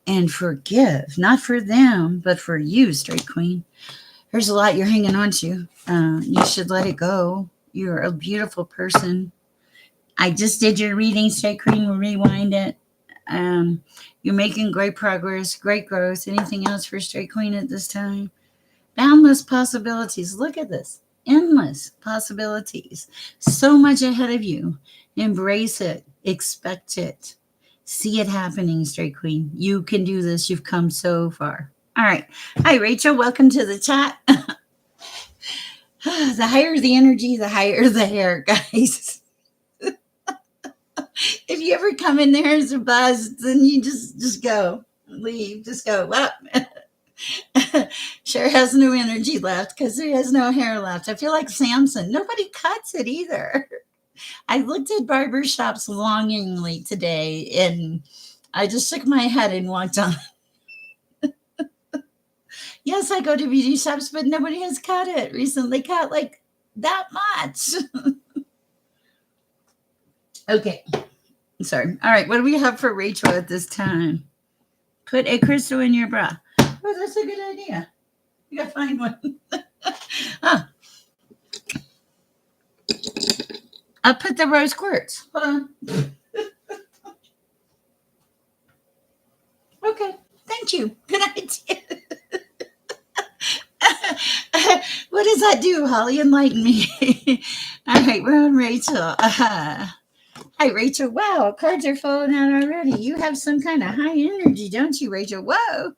and forgive, not for them, but for you, straight queen. There's a lot you're hanging on to. You should let it go. You're a beautiful person. I just did your reading, straight queen. We'll rewind it. You're making great progress, great growth. Anything else for straight queen at this time? Boundless possibilities. Look at this. Endless possibilities. So much ahead of you. Embrace it. Expect it. See it happening, straight queen. You can do this. You've come so far. All right. Hi, Rachel. Welcome to the chat. The higher the energy, the higher the hair, guys. If you ever come in there as a buzz, then you just go. Leave. Just go. Well, Sher has no energy left because he has no hair left. I feel like Samson. Nobody cuts it either. I looked at barber shops longingly today and I just shook my head and walked on. Yes, I go to beauty shops, but nobody has cut it recently. Cut like that much. Okay. Sorry. All right. What do we have for Rachel at this time? Put a crystal in your bra. Oh, that's a good idea. You gotta find one. Ah, I'll put the rose quartz. Hold on. Okay. Thank you. Good idea. What does that do, Holly? Enlighten me. All right, we're on Rachel. Hi, Rachel. Wow, cards are falling out already. You have some kind of high energy, don't you, Rachel? Whoa.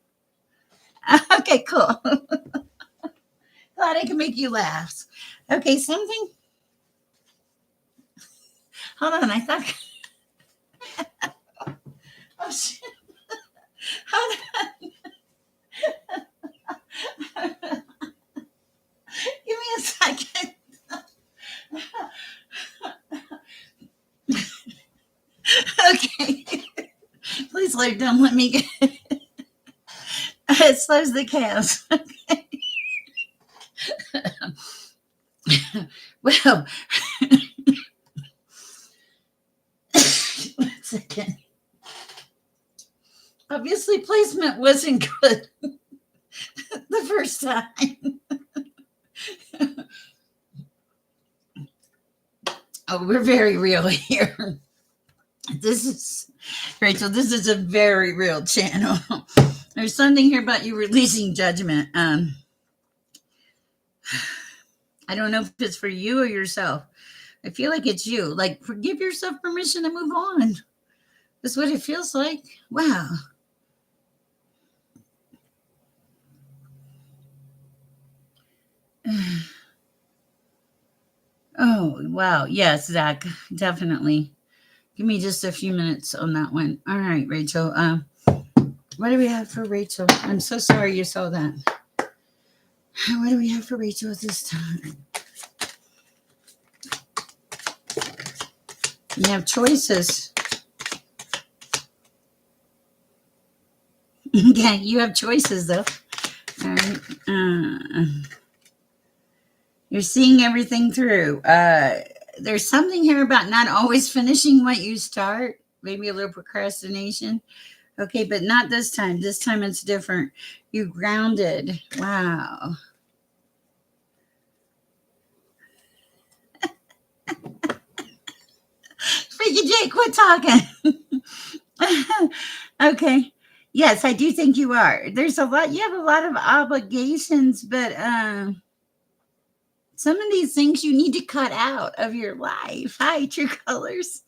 Okay, cool. Glad I can make you laugh. Okay, something. Hold on, I thought. Oh, shit. Hold on. Give me a second. Okay. Please, Lord, don't let me get it. It slows the chaos. Okay. Well, one second. Obviously, placement wasn't good the first time. Oh, we're very real here. This is Rachel. This is a very real channel. There's something here about you releasing judgment. I don't know if it's for you or yourself. I feel like it's you. Like, give yourself permission to move on. That's what it feels like. Wow. Oh, wow. Yes, Zach, definitely. Give me just a few minutes on that one. All right, Rachel. What do we have for Rachel? I'm so sorry you saw that. What do we have for Rachel this time? You have choices. Yeah, you have choices, though. All right. You're seeing everything through. There's something here about not always finishing what you start. Maybe a little procrastination. Okay, but not this time. This time it's different. You grounded. Wow. Freaky Jake, quit talking. Okay. Yes, I do think you are. There's a lot. You have a lot of obligations, but some of these things you need to cut out of your life. Hi, True Colors.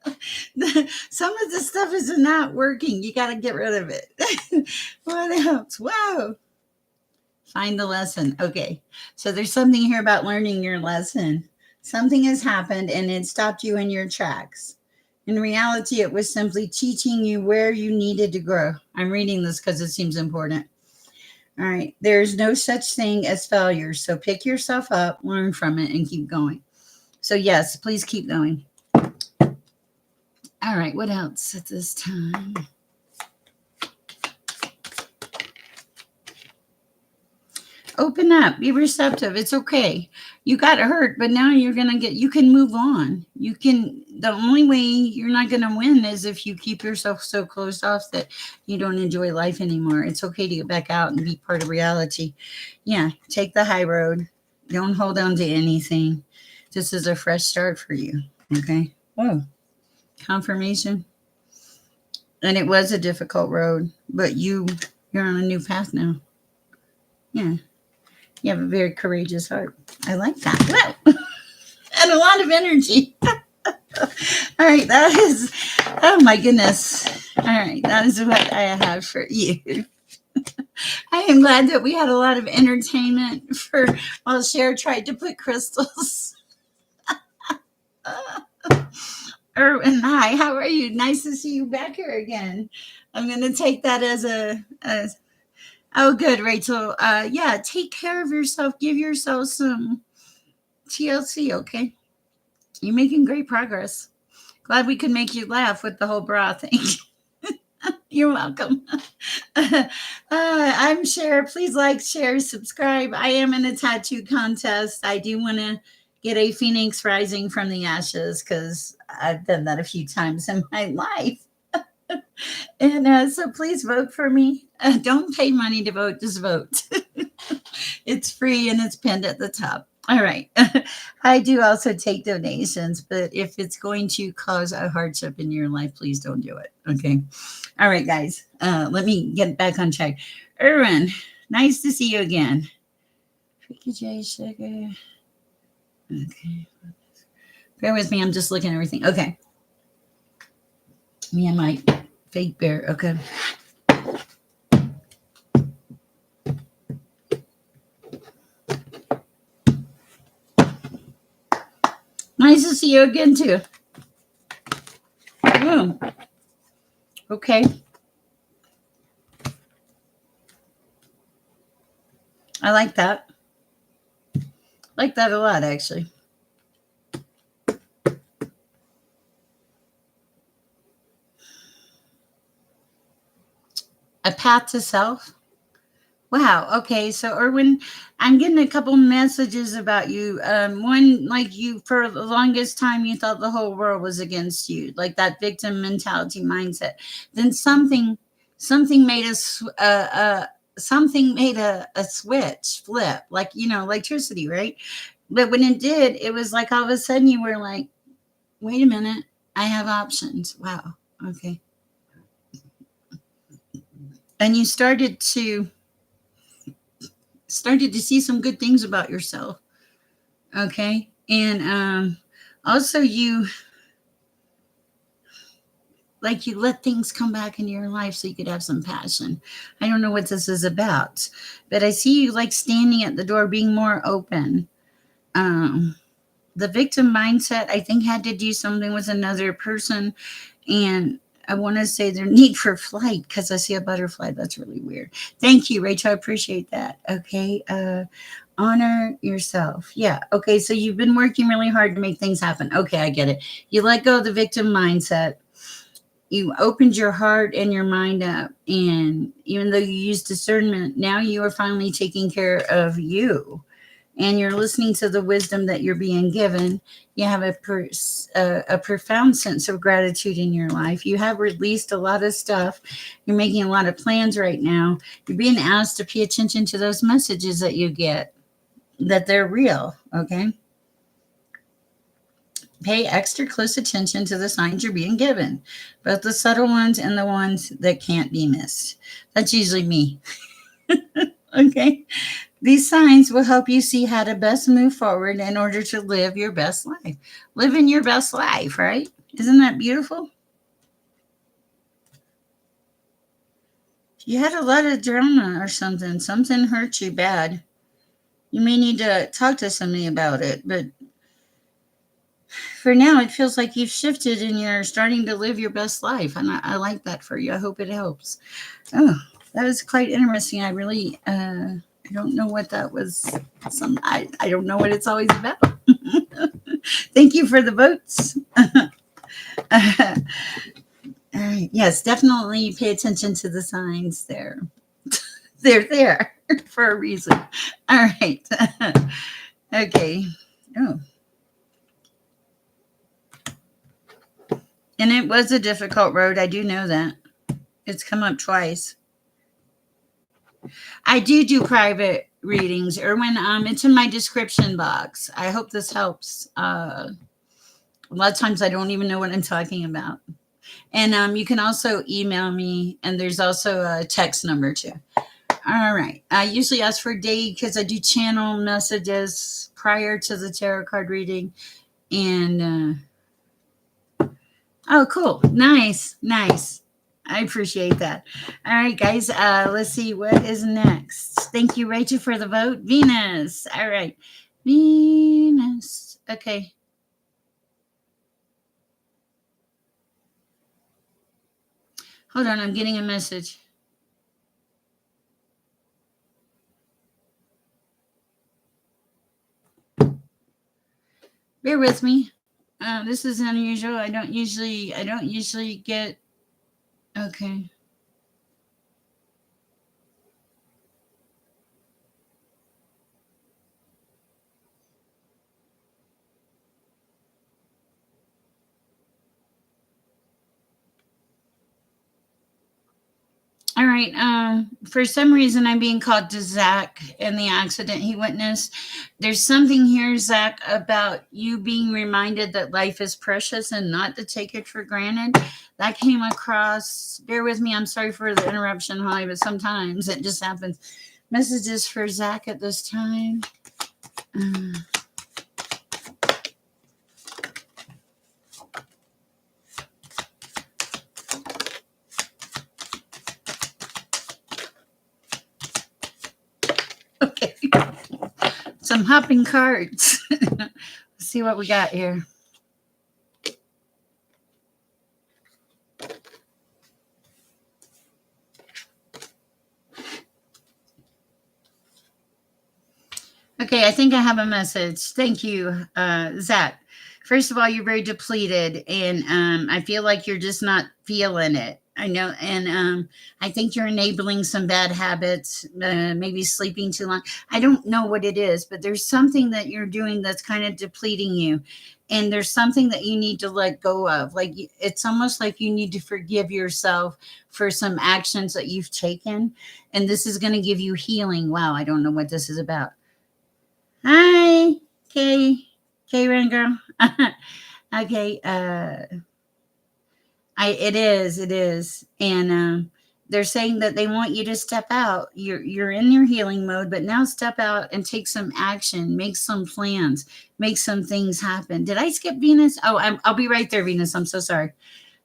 Some of this stuff is not working. You got to get rid of it. What else? Whoa. Find the lesson. Okay. So there's something here about learning your lesson. Something has happened and it stopped you in your tracks. In reality, it was simply teaching you where you needed to grow. I'm reading this because it seems important. All right. There's no such thing as failure. So pick yourself up, learn from it, and keep going. So, yes, please keep going. All right. What else at this time? Open up, be receptive. It's okay. You got hurt, but now you can move on. The only way you're not going to win is if you keep yourself so closed off that you don't enjoy life anymore. It's okay to get back out and be part of reality. Yeah, take the high road. Don't hold on to anything. This is a fresh start for you. Okay. Whoa. Confirmation. And it was a difficult road, but you're on a new path now. Yeah. You have a very courageous heart. I like that. Wow. And a lot of energy. All right. That is, oh my goodness. All right. That is what I have for you. I am glad that we had a lot of entertainment while Sher tried to put crystals. Erwin, hi. How are you? Nice to see you back here again. I'm going to take that as oh, good, Rachel. Yeah, take care of yourself. Give yourself some TLC, okay? You're making great progress. Glad we could make you laugh with the whole bra thing. You're welcome. I'm Sher. Please like, share, subscribe. I am in a tattoo contest. I do want to get a phoenix rising from the ashes because I've done that a few times in my life. And so please vote for me. Don't pay money to vote, just vote. It's free and it's pinned at the top. All right. I do also take donations, but if it's going to cause a hardship in your life, please don't do it. Okay. All right, guys. Let me get back on track. Erwin, nice to see you again. Freaky J Sugar. Okay. Bear with me. I'm just looking at everything. Okay. Me and my fake bear. Okay. Nice to see you again, too. Okay. I like that. I like that a lot, actually. A path to self. Wow. Okay. So, Erwin, I'm getting a couple messages about you. One, like you, for the longest time, you thought the whole world was against you, like that victim mentality mindset. Then something made something made a switch flip, like, electricity, right? But when it did, it was like all of a sudden you were like, wait a minute, I have options. Wow. Okay. And you started to see some good things about yourself. Okay. And also you let things come back into your life so you could have some passion. I don't know what this is about, but I see you like standing at the door being more open. Um the victim mindset, I think, had to do something with another person. And I want to say their need for flight, because I see a butterfly. That's really weird. Thank you, Rachel. I appreciate that. Okay. Honor yourself. Yeah. Okay. So you've been working really hard to make things happen. Okay. I get it. You let go of the victim mindset. You opened your heart and your mind up. And even though you used discernment, now you are finally taking care of you, and you're listening to the wisdom that you're being given. You have a profound sense of gratitude in your life. You have released a lot of stuff. You're making a lot of plans right now. You're being asked to pay attention to those messages that you get, that they're real. Okay. Pay extra close attention to the signs you're being given, both the subtle ones and the ones that can't be missed. That's usually me. Okay. These signs will help you see how to best move forward in order to live your best life. Living your best life, right? Isn't that beautiful? You had a lot of drama or something. Something hurt you bad. You may need to talk to somebody about it. But for now, it feels like you've shifted and you're starting to live your best life. And I like that for you. I hope it helps. Oh, that was quite interesting. I really, I don't know what that was. I don't know what it's always about. Thank you for the votes. Yes, definitely pay attention to the signs there. They're there for a reason. All right. Okay. Oh, and it was a difficult road. I do know that. It's come up twice. I do private readings, Erwin. It's in my description box. I hope this helps. A lot of times I don't even know what I'm talking about. And you can also email me, and there's also a text number too. All right. I usually ask for a date because I do channel messages prior to the tarot card reading. And oh, cool. Nice. Nice. I appreciate that. All right, guys. Let's see what is next. Thank you, Rachel, for the vote. Venus. All right. Venus. Okay. Hold on. I'm getting a message. Bear with me. This is unusual. I don't usually get. Okay. All right. For some reason, I'm being called to Zach and the accident he witnessed. There's something here, Zach, about you being reminded that life is precious and not to take it for granted. That came across. Bear with me. I'm sorry for the interruption, Holly, but sometimes it just happens. Messages for Zach at this time. Uh, okay. Some hopping cards. Let's see what we got here. Okay, I think I have a message. Thank you, Zach. First of all, you're very depleted, and I feel like you're just not feeling it. I know, and I think you're enabling some bad habits, maybe sleeping too long. I don't know what it is, but there's something that you're doing that's kind of depleting you, and there's something that you need to let go of. Like it's almost like you need to forgive yourself for some actions that you've taken, and this is going to give you healing. Wow, I don't know what this is about. Hi, Kay, Kay, girl. Okay, it is, and they're saying that they want you to step out. You're in your healing mode, but now step out and take some action, make some plans, make some things happen. Did I skip Venus? Oh, I'll be right there, Venus. I'm so sorry.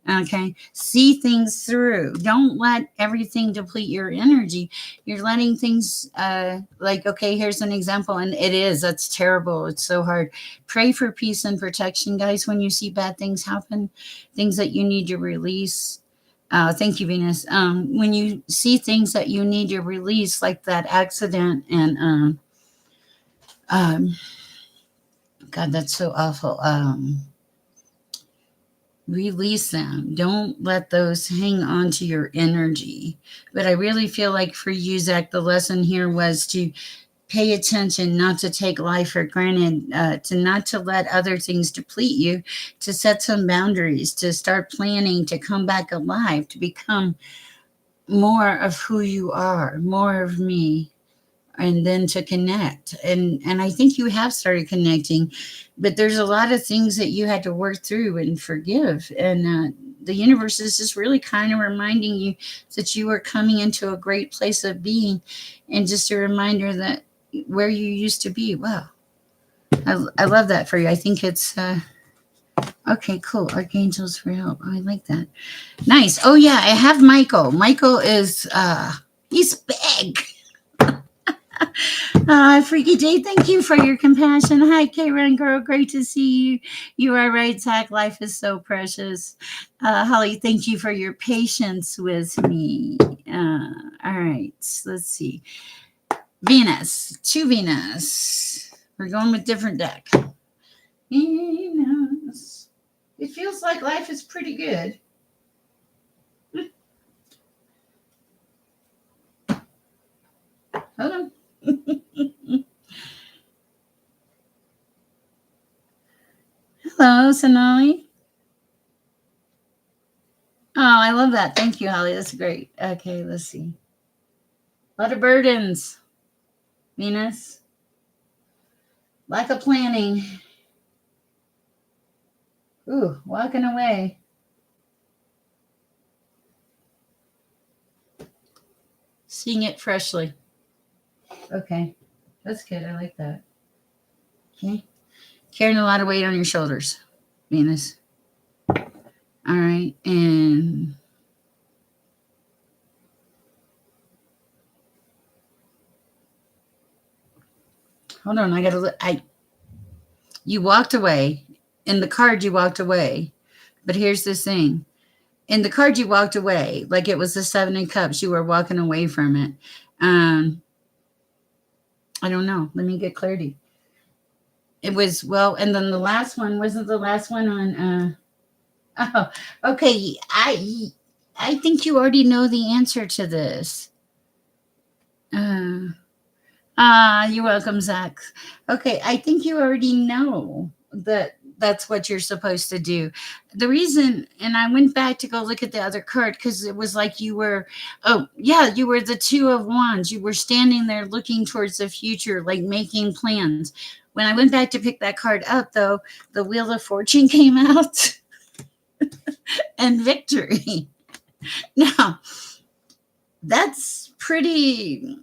Okay. See things through. Don't let everything deplete your energy. You're letting things, like, okay, here's an example. And that's terrible. It's so hard. Pray for peace and protection, guys, when you see bad things happen, things that you need to release. Thank you, Venus. When you see things that you need to release, like that accident, and um, God, that's so awful. Release them. Don't let those hang on to your energy. But I really feel like for you, Zach, the lesson here was to pay attention, not to take life for granted, to not to let other things deplete you, to set some boundaries, to start planning, to come back alive, to become more of who you are, more of me, and then to connect. And I think you have started connecting, but there's a lot of things that you had to work through and forgive, and the universe is just really kind of reminding you that you are coming into a great place of being, and just a reminder that where you used to be. Wow, I love that for you. I think it's okay, cool. Archangels for help. Oh, I like that. Nice. Oh yeah, I have Michael. Michael is he's big. Freaky J, thank you for your compassion. Hi, Karen girl, great to see you. You are right, Zach. Life is so precious. Holly, thank you for your patience with me. All right, let's see. Venus, to Venus. We're going with different deck. Venus. It feels like life is pretty good. Hold on. Hello, Sonali. Oh, I love that. Thank you, Holly. That's great. Okay, let's see. A lot of burdens, Venus. Lack of planning. Ooh, walking away. Seeing it freshly. Okay, that's good. I like that. Okay. Carrying a lot of weight on your shoulders, Venus. All right, and hold on. I gotta look. You walked away. In the card, you walked away. But here's this thing. In the card, you walked away. Like it was the Seven of Cups. You were walking away from it. Um, I don't know. Let me get clarity. It was, well, and then the last one, wasn't the last one on oh, okay. I think you already know the answer to this. Uh you're welcome, Zach. Okay, I think you already know that that's what you're supposed to do. The reason, and I went back to go look at the other card because it was like you were, oh, yeah, you were the Two of Wands. You were standing there looking towards the future, like making plans. When I went back to pick that card up, though, the Wheel of Fortune came out and victory. Now, that's pretty.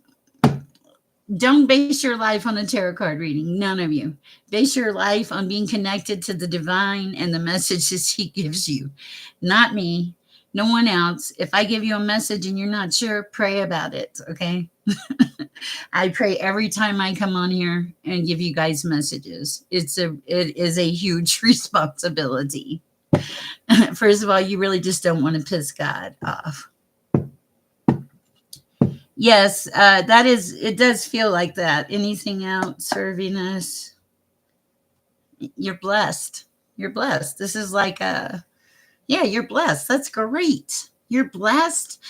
Don't base your life on a tarot card reading. None of you. Base your life on being connected to the divine and the messages he gives you. Not me, no one else. If I give you a message and you're not sure, pray about it, okay? I pray every time I come on here and give you guys messages. It is a huge responsibility. First of all, you really just don't want to piss God off. Yes, that is, it does feel like that. Anything else, serving us? You're blessed. You're blessed. This is like a, yeah, you're blessed. That's great. You're blessed.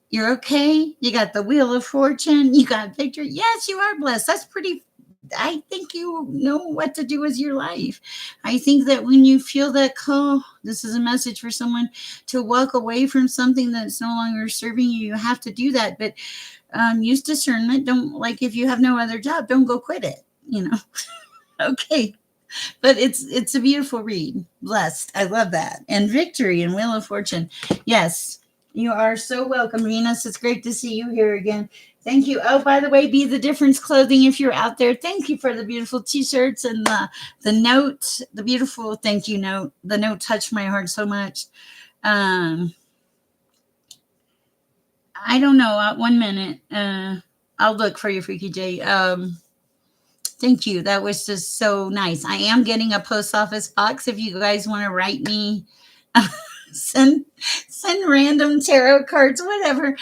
You're okay. You got the Wheel of Fortune. You got victory. Yes, you are blessed. That's pretty. I think you know what to do with your life. I think that when you feel that call, this is a message for someone to walk away from something that's no longer serving you. You have to do that, but use discernment. Don't, like, if you have no other job, don't go quit it. Okay, but it's a beautiful read. Blessed. I love that. And victory and Wheel of Fortune. Yes. You are so welcome, Venus. It's great to see you here again. Thank you. Oh, by the way, Be the Difference Clothing, if you're out there, thank you for the beautiful t-shirts and the note, the beautiful thank you note. The note touched my heart so much. I don't know. 1 minute. I'll look for you, Freaky J. Thank you. That was just so nice. I am getting a post office box if you guys want to write me. send random tarot cards, whatever.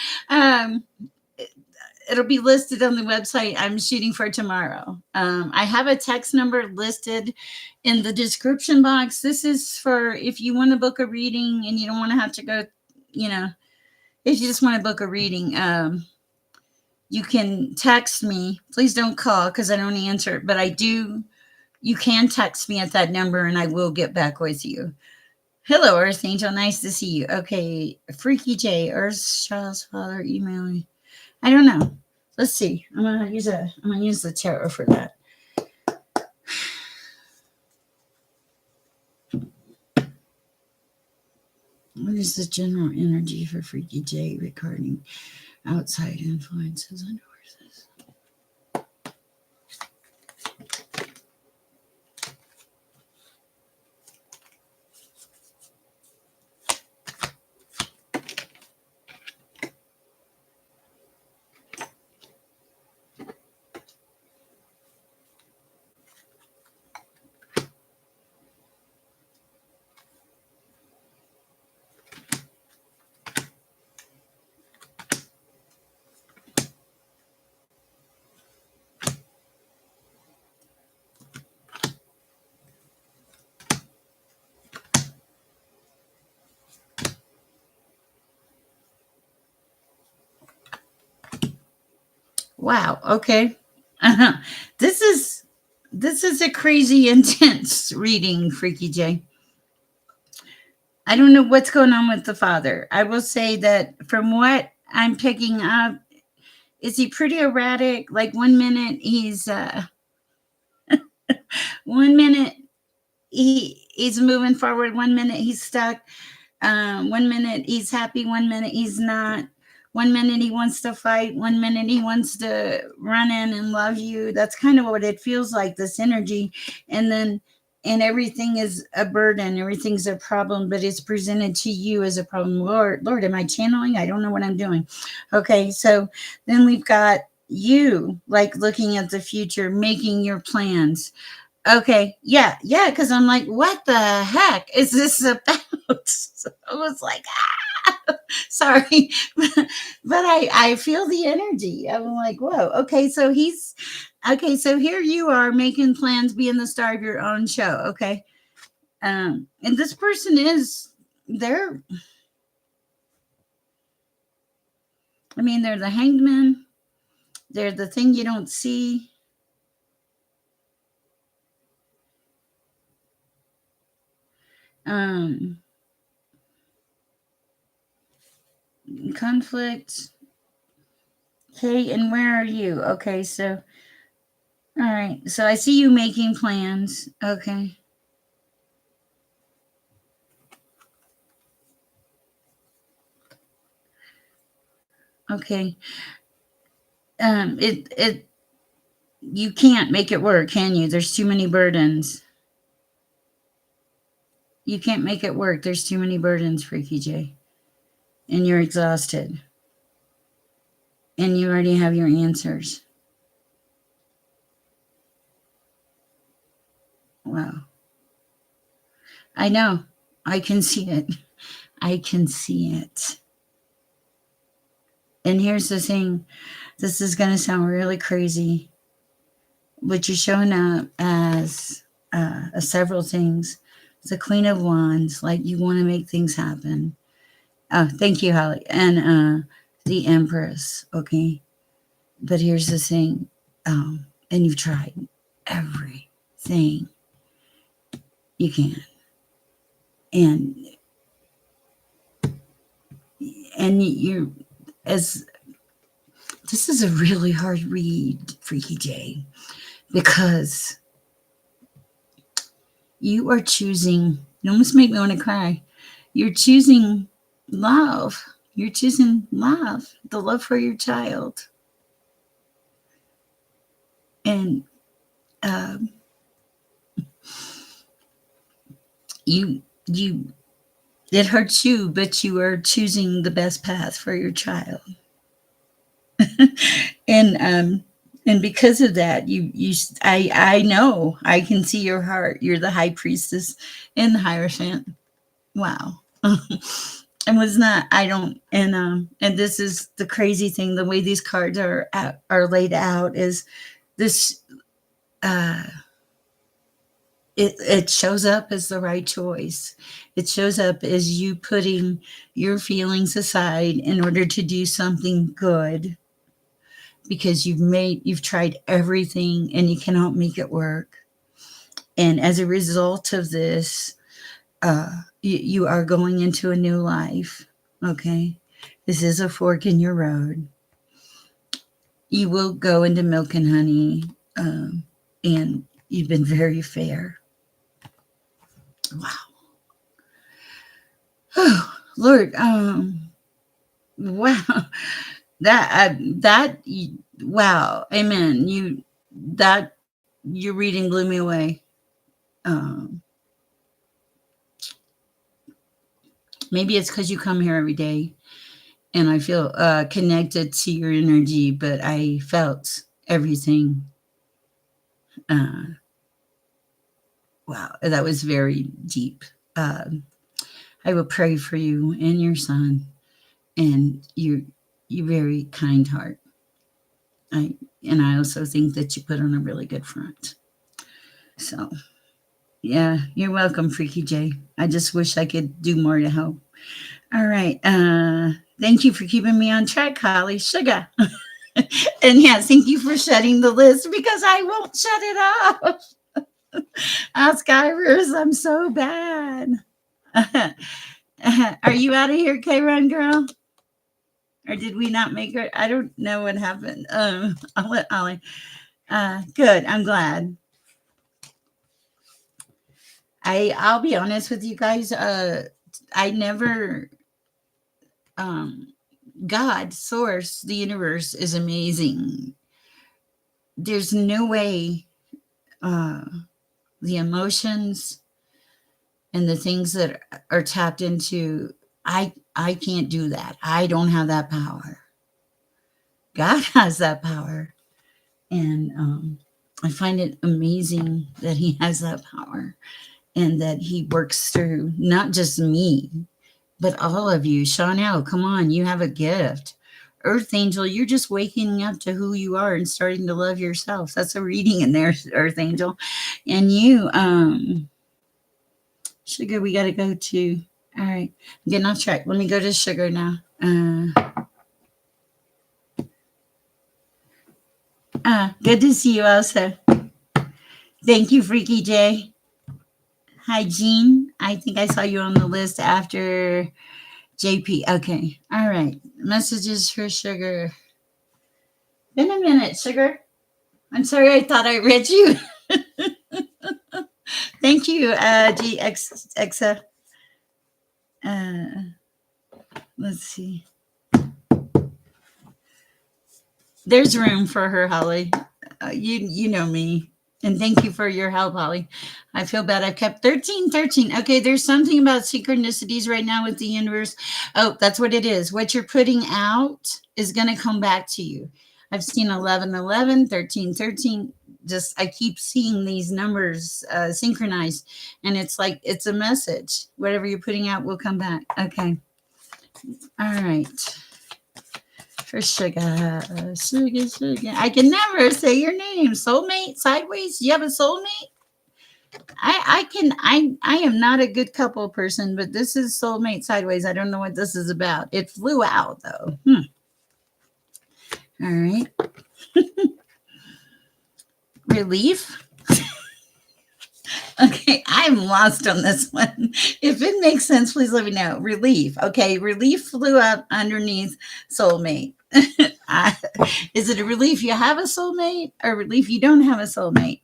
It'll be listed on the website I'm shooting for tomorrow. I have a text number listed in the description box. This is for if you want to book a reading and you don't want to have to go, if you just want to book a reading, you can text me. Please don't call because I don't answer, but I do. You can text me at that number and I will get back with you. Hello, Earth Angel. Nice to see you. Okay. Freaky J, Earth's child's father, emailing. I don't know. Let's see. I'm gonna use the tarot for that. What is the general energy for Freaky J regarding outside influences and horses? Wow. Okay. This is a crazy intense reading, Freaky J. I don't know what's going on with the father. I will say that from what I'm picking up, is he pretty erratic? Like 1 minute he's 1 minute he's moving forward, 1 minute he's stuck. 1 minute he's happy, 1 minute he's not. 1 minute he wants to fight, 1 minute he wants to run in and love you. That's kind of what it feels like, this energy. And everything is a burden, everything's a problem, but it's presented to you as a problem. Lord, am I channeling? I don't know what I'm doing. Okay, so then we've got you, like, looking at the future, making your plans. Okay, yeah, because I'm like, what the heck is this about? So I was like, sorry, but I feel the energy. I'm like, whoa. Okay, so here you are making plans, being the star of your own show. Okay, and this person is they're. I mean, they're the hanged man. They're the thing you don't see. Conflict. Okay, and where are you? Okay, so all right. So I see you making plans. Okay. Okay. It you can't make it work, can you? There's too many burdens. You can't make it work. There's too many burdens, Freaky J. And you're exhausted. And you already have your answers. Wow. I know. I can see it. I can see it. And here's the thing. This is going to sound really crazy, but you're showing up as several things. The Queen of Wands, like you want to make things happen. Oh, thank you, Holly. And the Empress. Okay. But here's the thing. And you've tried everything you can. And you're as this is a really hard read, Freaky J, because you are choosing, you almost make me want to cry. You're choosing love. You're choosing love, the love for your child. And um, you, it hurts you, but you are choosing the best path for your child. and and because of that, I know, I can see your heart. You're the high priestess and the hierophant. Wow. And was not, I don't, and this is the crazy thing, the way these cards are laid out is this, uh it shows up as the right choice. It shows up as you putting your feelings aside in order to do something good, because you've tried everything and you cannot make it work. And as a result of this, you are going into a new life. Okay. This is a fork in your road. You will go into milk and honey. And you've been very fair. Wow. Oh, Lord. Wow. That wow. Amen. Your reading blew me away. Um, Maybe it's because you come here every day and I feel connected to your energy, but I felt everything. Uh, wow, that was very deep. I will pray for you and your son and your very kind heart. I and I also think that you put on a really good front. So yeah, you're welcome, Freaky J. I just wish I could do more to help. All right. Thank you for keeping me on track, Holly. Sugar. And yeah, thank you for shutting the list because I won't shut it off. Skyrers, I'm so bad. Are you out of here, K Run girl? Or did we not make her? I don't know what happened. I'll let Ollie. Good. I'm glad. I'll be honest with you guys. I never um God, source, the universe is amazing. There's no way uh the emotions and the things that are tapped into, I can't do that. I don't have that power. God has that power. And I find it amazing that he has that power and that he works through not just me, but all of you. Chanel, come on, you have a gift. Earth Angel, you're just waking up to who you are and starting to love yourself. That's a reading in there, Earth Angel. And you, Sugar, we got to go to. All right, I'm getting off track. Let me go to Sugar now. Good to see you also. Thank you, Freaky J. Hi, Jean. I think I saw you on the list after JP. Okay. All right. Messages for Sugar. Been a minute, Sugar. I'm sorry. I thought I read you. Thank you, GXXA. Let's see. There's room for her, Holly. You know me. And thank you for your help, Holly. I feel bad. I've kept 13, 13. Okay, there's something about synchronicities right now with the universe. Oh, that's what it is. What you're putting out is going to come back to you. I've seen 11, 11, 13, 13. Just, I keep seeing these numbers synchronized. And it's like, it's a message. Whatever you're putting out will come back. Okay. All right. For Sugar, Sugar. I can never say your name. Soulmate, sideways. You have a soulmate? I am not a good couple person, but this is soulmate sideways. I don't know what this is about. It flew out though. All right. Relief. Okay, I'm lost on this one. If it makes sense, please let me know. Relief. Okay, relief flew up underneath soulmate. I- is it a relief you have a soulmate or relief you don't have a soulmate?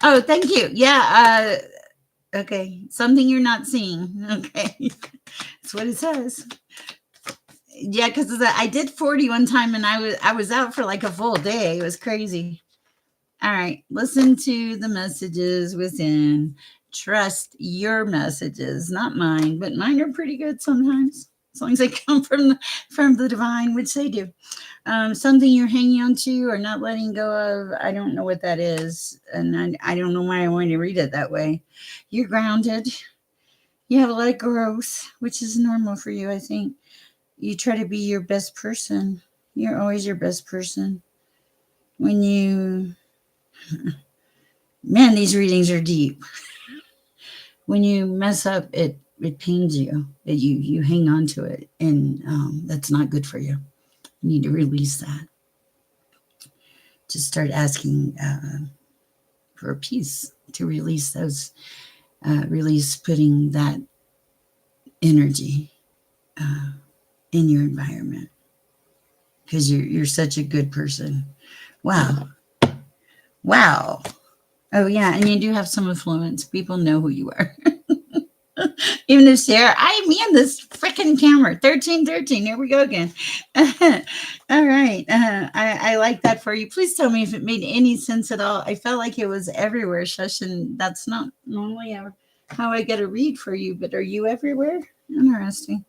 Oh, thank you. Yeah. Okay. Something you're not seeing. Okay. That's what it says. Yeah, because I did 40 one time and I was out for like a full day. It was crazy. All right. Listen to the messages within. Trust your messages, not mine, but mine are pretty good sometimes. As long as they come from the divine, which they do. Something you're hanging on to or not letting go of. I don't know what that is. And I don't know why I want to read it that way. You're grounded. You have a lot of growth, which is normal for you, I think. You try to be your best person. You're always your best person. When you, man, these readings are deep. When you mess up, it pains you. You hang on to it, and that's not good for you. You need to release that. Just start asking for peace to release those, release putting that energy uh, in your environment because you're such a good person. Wow, wow. Oh yeah, and you do have some influence. People know who you are. Even if Sarah, I mean this freaking camera, 1313. Here we go again. All right. I like that for you. Please tell me if it made any sense at all. I felt like it was everywhere, Shush, and that's not normally how I get a read for you, but are you everywhere? Interesting.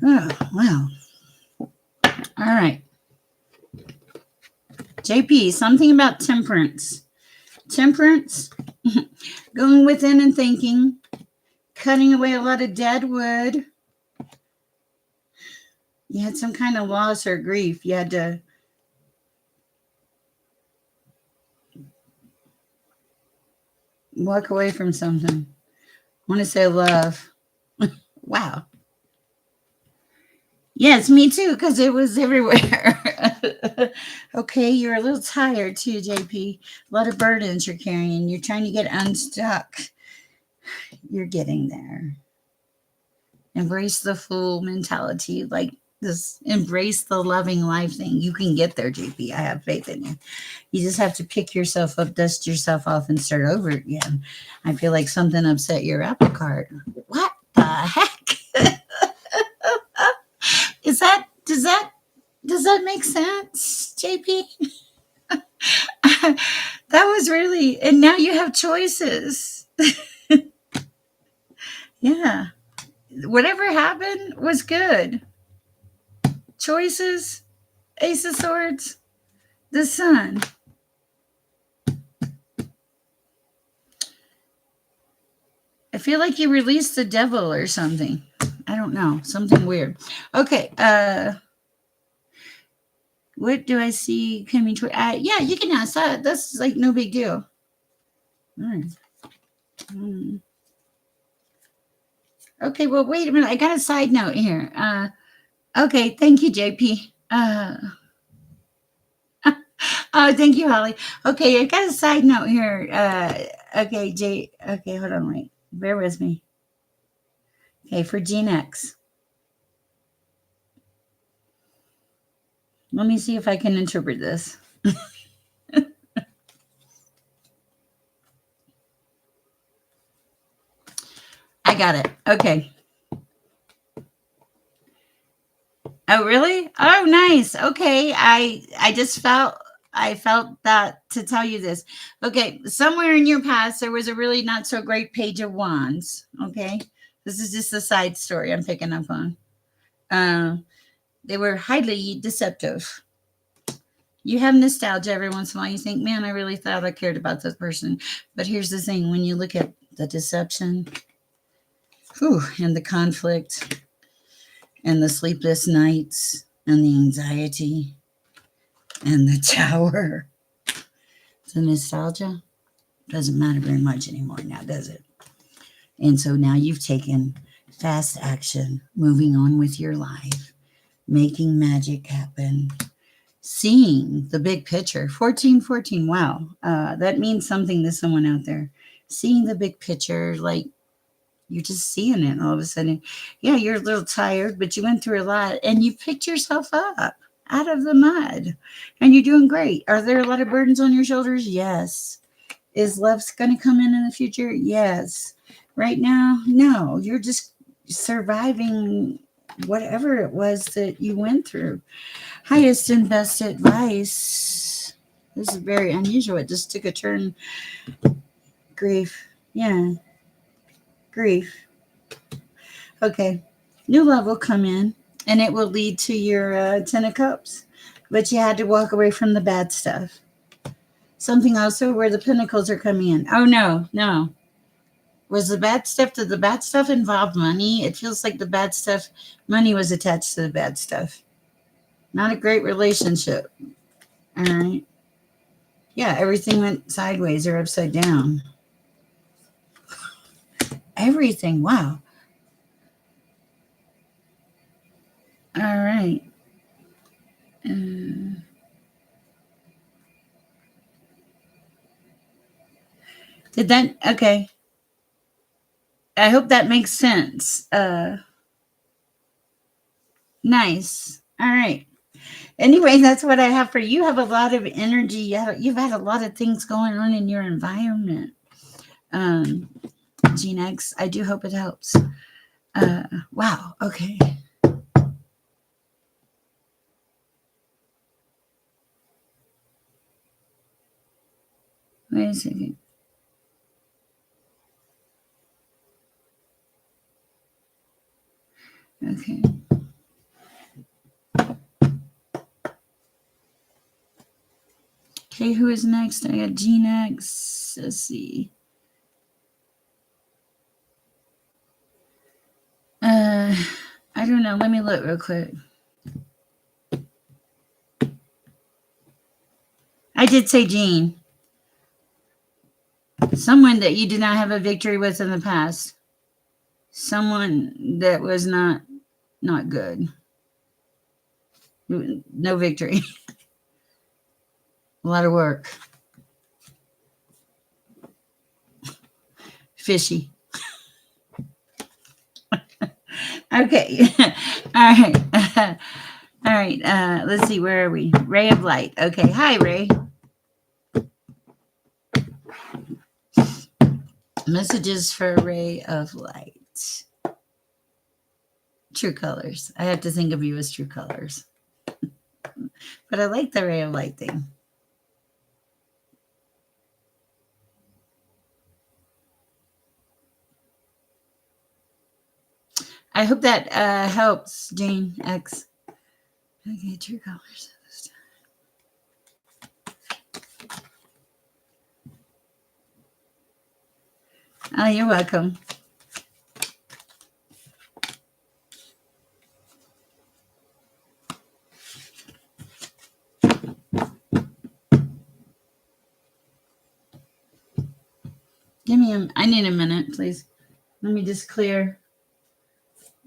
Oh, wow. All right. JP, something about temperance. Temperance, going within and thinking, cutting away a lot of dead wood. You had some kind of loss or grief. You had to walk away from something. I want to say love. Wow. Yes, me too, because it was everywhere. Okay, you're a little tired too, JP. A lot of burdens you're carrying. You're trying to get unstuck. You're getting there. Embrace the full mentality, like this embrace the loving life thing. You can get there, JP. I have faith in you. You just have to pick yourself up, dust yourself off, and start over again. I feel like something upset your apple cart. What the heck? Is that does that make sense, JP? That was really, and now you have choices. Yeah. Whatever happened was good. Choices, Ace of Swords, the Sun. I feel like you released the devil or something. I don't know. Something weird. Okay. What do I see coming toward? Yeah, you can ask that. That's like no big deal. All right. Okay, well, wait a minute. I got a side note here. Okay, thank you, JP. Oh, thank you, Holly. Okay, I got a side note here. Okay, Okay, hold on, wait. Bear with me. Okay, for Gen X. Let me see if I can interpret this. I got it. Okay. Oh, really? Oh, nice. Okay. I felt that to tell you this. Okay, somewhere in your past there was a really not so great page of wands. Okay. This is just a side story I'm picking up on. Uh, they were highly deceptive. You have nostalgia every once in a while. You think, man, I really thought I cared about this person. But here's the thing, when you look at the deception, whew, and the conflict and the sleepless nights and the anxiety, and the tower. The nostalgia doesn't matter very much anymore now, does it? And so now you've taken fast action, moving on with your life, making magic happen, seeing the big picture. 1414, wow. That means something to someone out there. Seeing the big picture, like you're just seeing it all of a sudden. Yeah, you're a little tired, but you went through a lot and you picked yourself up out of the mud and you're doing great. Are there a lot of burdens on your shoulders? Yes. Is love going to come in the future? Yes. Right now, no. You're just surviving whatever it was that you went through. Highest and best advice. This is very unusual. It just took a turn. Grief. Yeah, grief. Okay. New love will come in and it will lead to your 10 of cups. But you had to walk away from the bad stuff. Something also where the pentacles are coming in. Oh, no, no. Was the bad stuff, did the bad stuff involve money? It feels like the bad stuff, money was attached to the bad stuff. Not a great relationship. All right. Yeah, everything went sideways or upside down. Everything. Wow. All right. Did that? Okay. I hope that makes sense. Nice. All right. Anyway, that's what I have for you. You have a lot of energy. You've had a lot of things going on in your environment. Gene X, I do hope it helps. Wow. Okay. Wait a second. Okay. Okay, who is next? I got Gene X. Let's see. I don't know. Let me look real quick. I did say Gene. Someone that you did not have a victory with in the past. Someone that was not good. No victory. A lot of work. Fishy. Okay. All right. All right. Let's see. Where are we? Ray of light. Okay. Hi, Ray. Messages for a ray of light. True colors. I have to think of you as true colors. But I like the ray of light thing. I hope that helps, Jane X. Okay, true colors this time. Oh, you're welcome. I need a minute, please. Let me just clear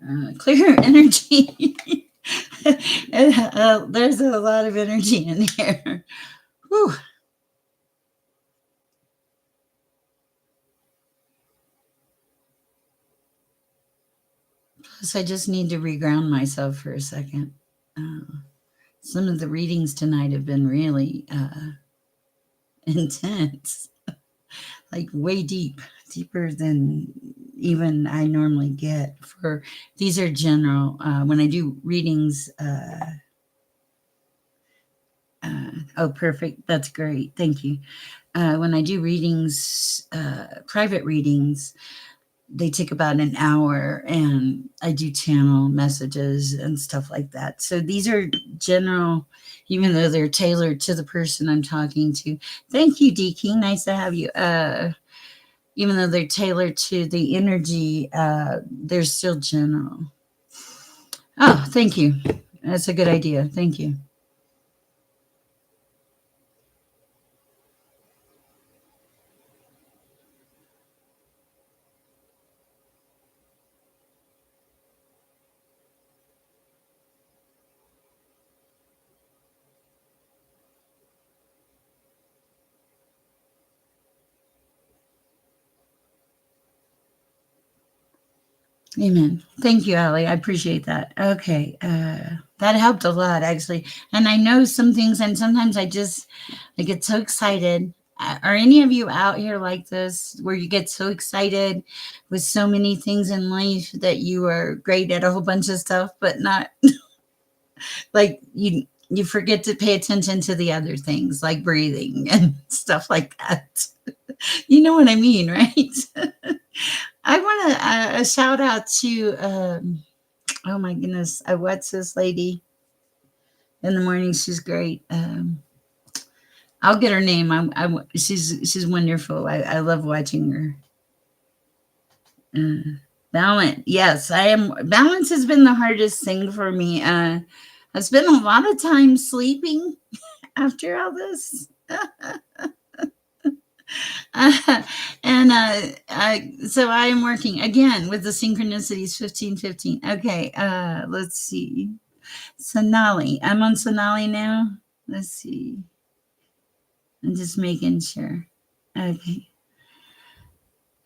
energy. There's a lot of energy in here. Whew. Plus, I just need to reground myself for a second. Some of the readings tonight have been really intense, like way deeper than even I normally get. For these are general. When I do readings, oh, perfect. That's great. Thank you. When I do readings, private readings, they take about an hour, and I do channel messages and stuff like that. So these are general, even though they're tailored to the person I'm talking to. Thank you, D King. Nice to have you. Even though they're tailored to the energy, they're still general. Oh, thank you. That's a good idea. Thank you. Amen. Thank you, Allie. I appreciate that. Okay. That helped a lot, actually. And I know some things, and sometimes I get so excited. Are any of you out here like this, where you get so excited with so many things in life that you are great at a whole bunch of stuff, but not like you forget to pay attention to the other things like breathing and stuff like that. You know what I mean, right? I want to a shout out to oh my goodness, what's this lady in the morning? She's great. I'll get her name. She's wonderful. I love watching her. Uh, Balance. Yes, I am. Balance has been the hardest thing for me. I spent a lot of time sleeping after all this. And so I am working again with the synchronicities 1515. Okay, let's see. Sonali. I'm on Sonali now. Let's see. I'm just making sure. Okay.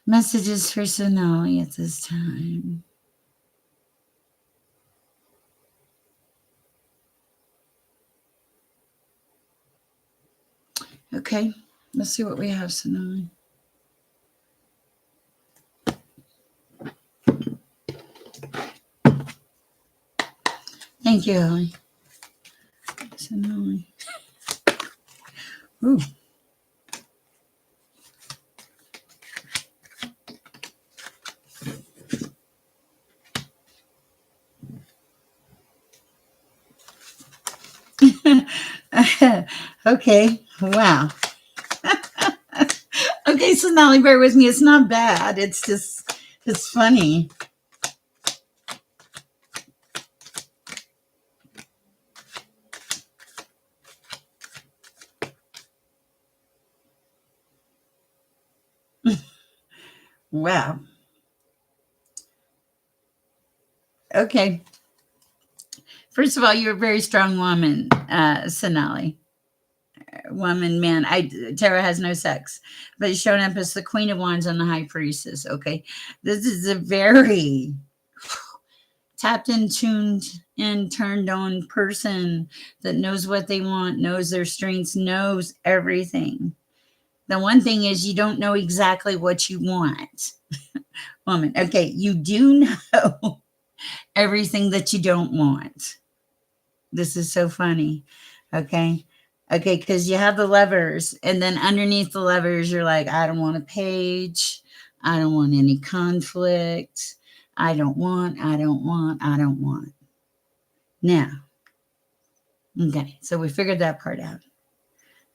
Messages for Sonali at this time. Okay. Let's see what we have, Sonali. Thank you, Ellie. Sonali. Ooh. Okay. Wow. Okay, Sonali, bear with me. It's not bad. It's just, it's funny. Wow. Okay. First of all, you're a very strong woman, Sonali. Woman, man. Tarot has no sex, but he's shown up as the Queen of Wands and the High Priestess. Okay, this is a very tapped in, tuned in, turned on person that knows what they want, knows their strengths, knows everything. The one thing is you don't know exactly what you want, woman. Okay, you do know everything that you don't want. This is so funny. Okay. Okay. Because you have the levers, and then underneath the levers, you're like, I don't want a page. I don't want any conflict. I don't want, I don't want, I don't want. Now, okay. So we figured that part out.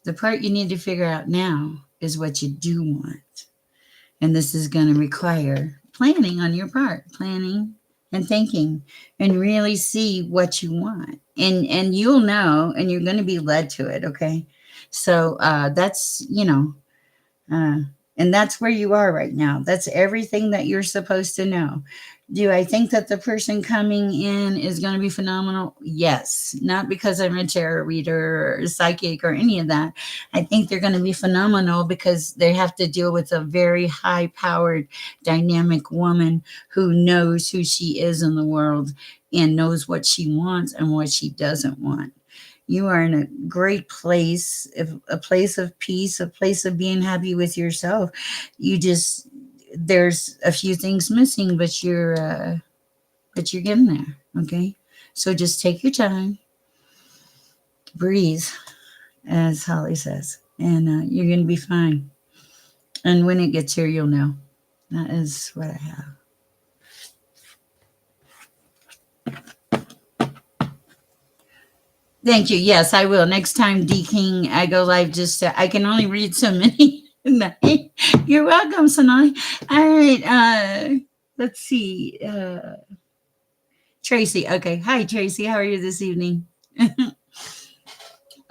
The part you need to figure out now is what you do want. And this is going to require planning on your part, planning and thinking, and really see what you want. And you'll know, and you're going to be led to it. Okay. So that's, uh, and that's where you are right now. That's everything that you're supposed to know. Do I think that the person coming in is going to be phenomenal? Yes. Not because I'm a tarot reader or psychic or any of that. I think they're going to be phenomenal because they have to deal with a very high powered, dynamic woman who knows who she is in the world and knows what she wants and what she doesn't want. You are in a great place, a place of peace, a place of being happy with yourself. You just, there's a few things missing, but you're getting there. Okay, so just take your time, breathe, as Holly says, and you're going to be fine. And when it gets here, you'll know. That is what I have. Thank you. Yes, I will. Next time, D King, I go live. Just I can only read so many. You're welcome, Sanai. All right. Let's see. Tracy. Okay. Hi, Tracy. How are you this evening?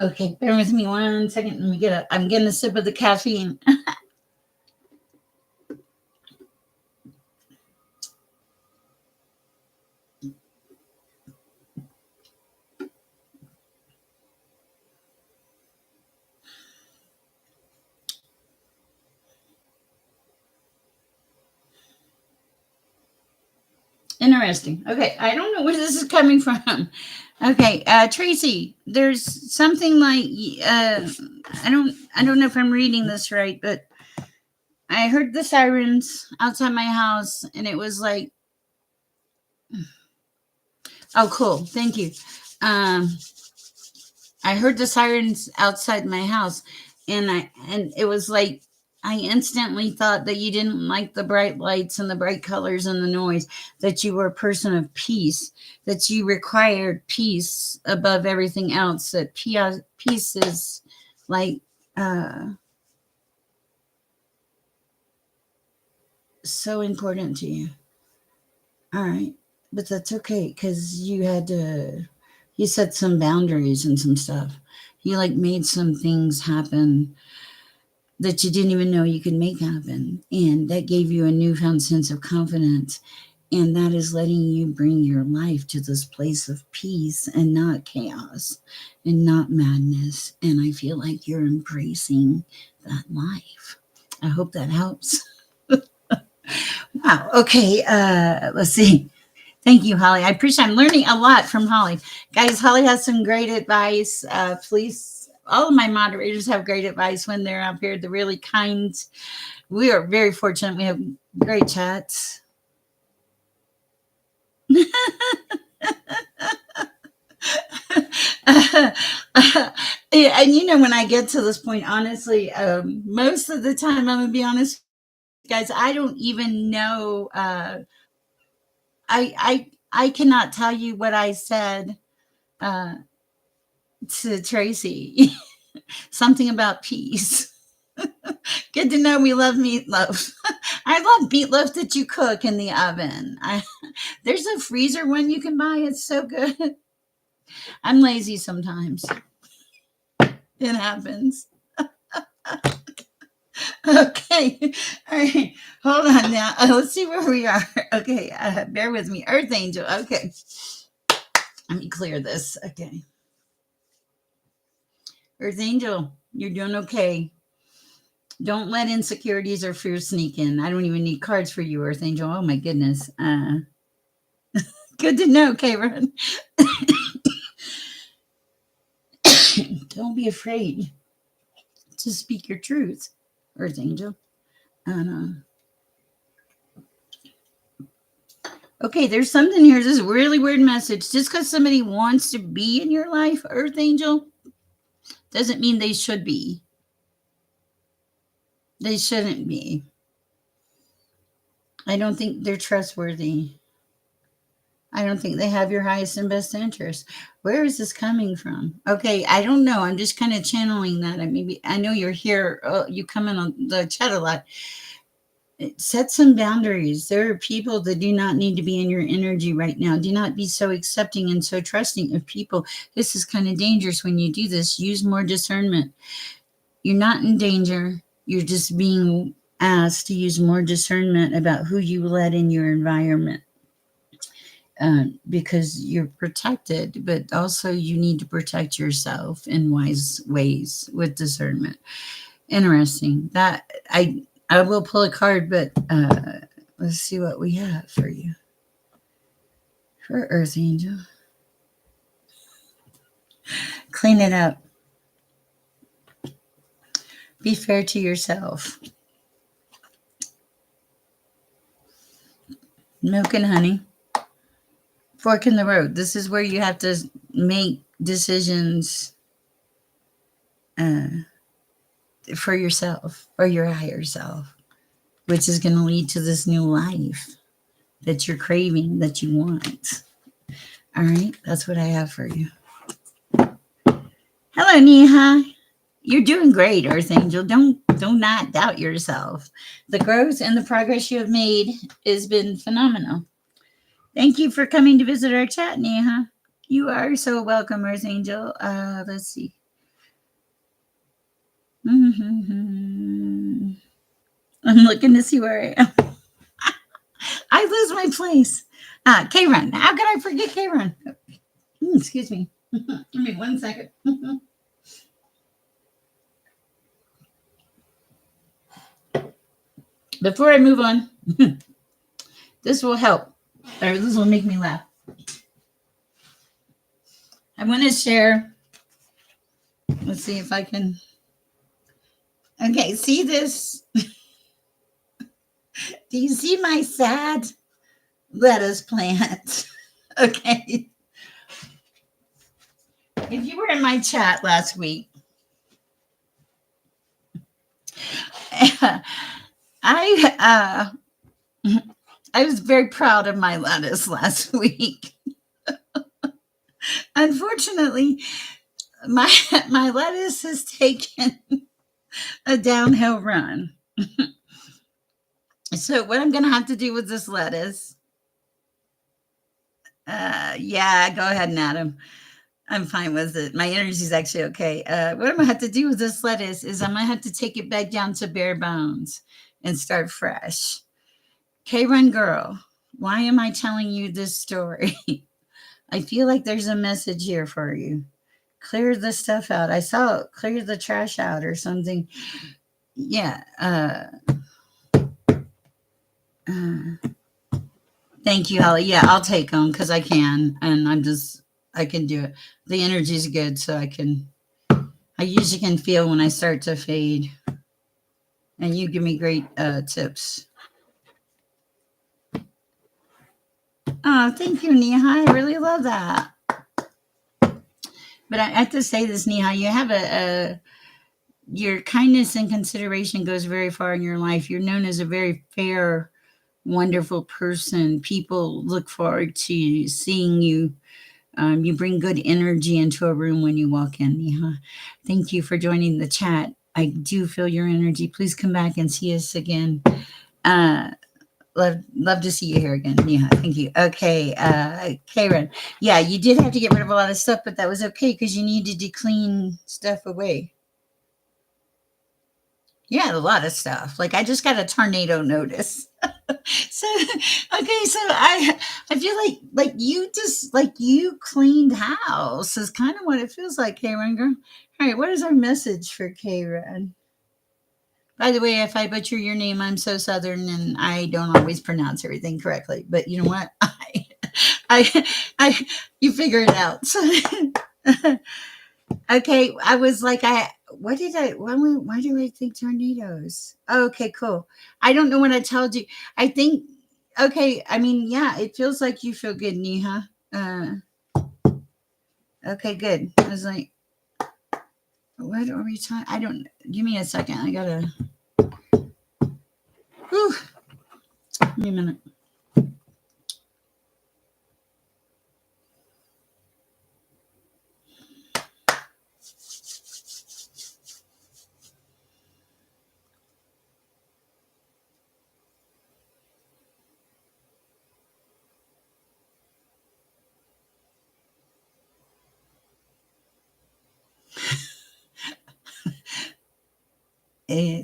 Okay. Bear with me 1 second. Let me get up. I'm getting a sip of the caffeine. Interesting. Okay, I don't know where this is coming from. Okay, Tracy, there's something like I don't know if I'm reading this right, but I heard the sirens outside my house, and it was like, oh, cool, thank you. Um, I heard the sirens outside my house, and it was like I instantly thought that you didn't like the bright lights and the bright colors and the noise, that you were a person of peace, that you required peace above everything else, that peace is like uh, so important to you. All right, but that's okay because you set some boundaries and some stuff. You like made some things happen that you didn't even know you could make happen. And that gave you a newfound sense of confidence. And that is letting you bring your life to this place of peace and not chaos and not madness. And I feel like you're embracing that life. I hope that helps. Wow. Okay. Let's see. Thank you, Holly. I appreciate I'm learning a lot from Holly. Guys, Holly has some great advice. Please, all of my moderators have great advice when they're up here. They're really kind. We are very fortunate. We have great chats. And when I get to this point, honestly, most of the time, I'm gonna be honest, guys, I don't even know. I cannot tell you what I said uh, to Tracy. Something about peace. Good to know we love meatloaf. I love meatloaf that you cook in the oven. There's a freezer one you can buy. It's so good. I'm lazy sometimes. It happens. Okay. All right. Hold on now. Let's see where we are. Okay. Bear with me. Earth Angel. Okay. Let me clear this. Okay. Earth Angel, you're doing okay. Don't let insecurities or fear sneak in. I don't even need cards for you, Earth Angel. Oh my goodness. Good to know, Karen. Don't be afraid to speak your truth, Earth Angel. And, okay, there's something here. This is a really weird message. Just because somebody wants to be in your life, Earth Angel, doesn't mean they should be. They shouldn't be. I don't think they're trustworthy. I don't think they have your highest and best interest. Where is this coming from? Okay, I don't know. I'm just kind of channeling that. I know you're here. You come in on the chat a lot. Set some boundaries. There are people that do not need to be in your energy right now. Do not be so accepting and so trusting of people. This is kind of dangerous when you do this. Use more discernment. You're not in danger. You're just being asked to use more discernment about who you let in your environment. Because you're protected, but also you need to protect yourself in wise ways with discernment. Interesting. That I will pull a card, but let's see what we have for you. For Earth Angel. Clean it up. Be fair to yourself. Milk and honey. Fork in the road. This is where you have to make decisions for yourself, for your higher self, which is going to lead to this new life that you're craving, that you want. All right, that's what I have for you. Hello, Neha. You're doing great, Earth Angel. Don't not doubt yourself. The growth and the progress you have made has been phenomenal. Thank you for coming to visit our chat, Neha. You are so welcome, Earth Angel. Let's see. Mm-hmm. I'm looking to see where I am. I lose my place. K-Run. How could I forget K-Run? Excuse me. Give me 1 second. Before I move on, this will help. Or this will make me laugh. I want to share. Let's see if I can. Okay, see this? Do you see my sad lettuce plant? Okay. If you were in my chat last week, I I was very proud of my lettuce last week. Unfortunately, my my lettuce has taken a downhill run. So what I'm going to have to do with this lettuce? Yeah, go ahead, Adam. I'm fine with it. My energy is actually okay. What I'm gonna have to do with this lettuce is I'm gonna have to take it back down to bare bones and start fresh. K Run Girl, why am I telling you this story? I feel like there's a message here for you. Clear the stuff out. I saw it, clear the trash out or something. Yeah. Thank you, Holly. Yeah, I'll take them because I can, and I can do it. The energy's good, so I usually can feel when I start to fade. And you give me great tips. Oh, thank you, Neha. I really love that. But I have to say this, Neha, you have a your kindness and consideration goes very far in your life. You're known as a very fair, wonderful person. People look forward to seeing you. You bring good energy into a room when you walk in, Neha. Thank you for joining the chat. I do feel your energy. Please come back and see us again. Love to see you here again, Neha. Thank you. Okay, Karen. Yeah, you did have to get rid of a lot of stuff, but that was okay because you needed to clean stuff away. Yeah, a lot of stuff. Like I just got a tornado notice. So okay, so I feel like you just like you cleaned house is kind of what it feels like, Karen girl. All right, what is our message for Karen? By the way, if I butcher your name, I'm so southern and I don't always pronounce everything correctly. But you know what? I, you figure it out. So, okay, I was like, why do I think tornadoes? Oh, okay, cool. I don't know what I told you. I think, okay, I mean, yeah, it feels like you feel good, Neha. Okay, good. I was like, what are we talking? I don't, give me a second. I gotta, whew, give me a minute.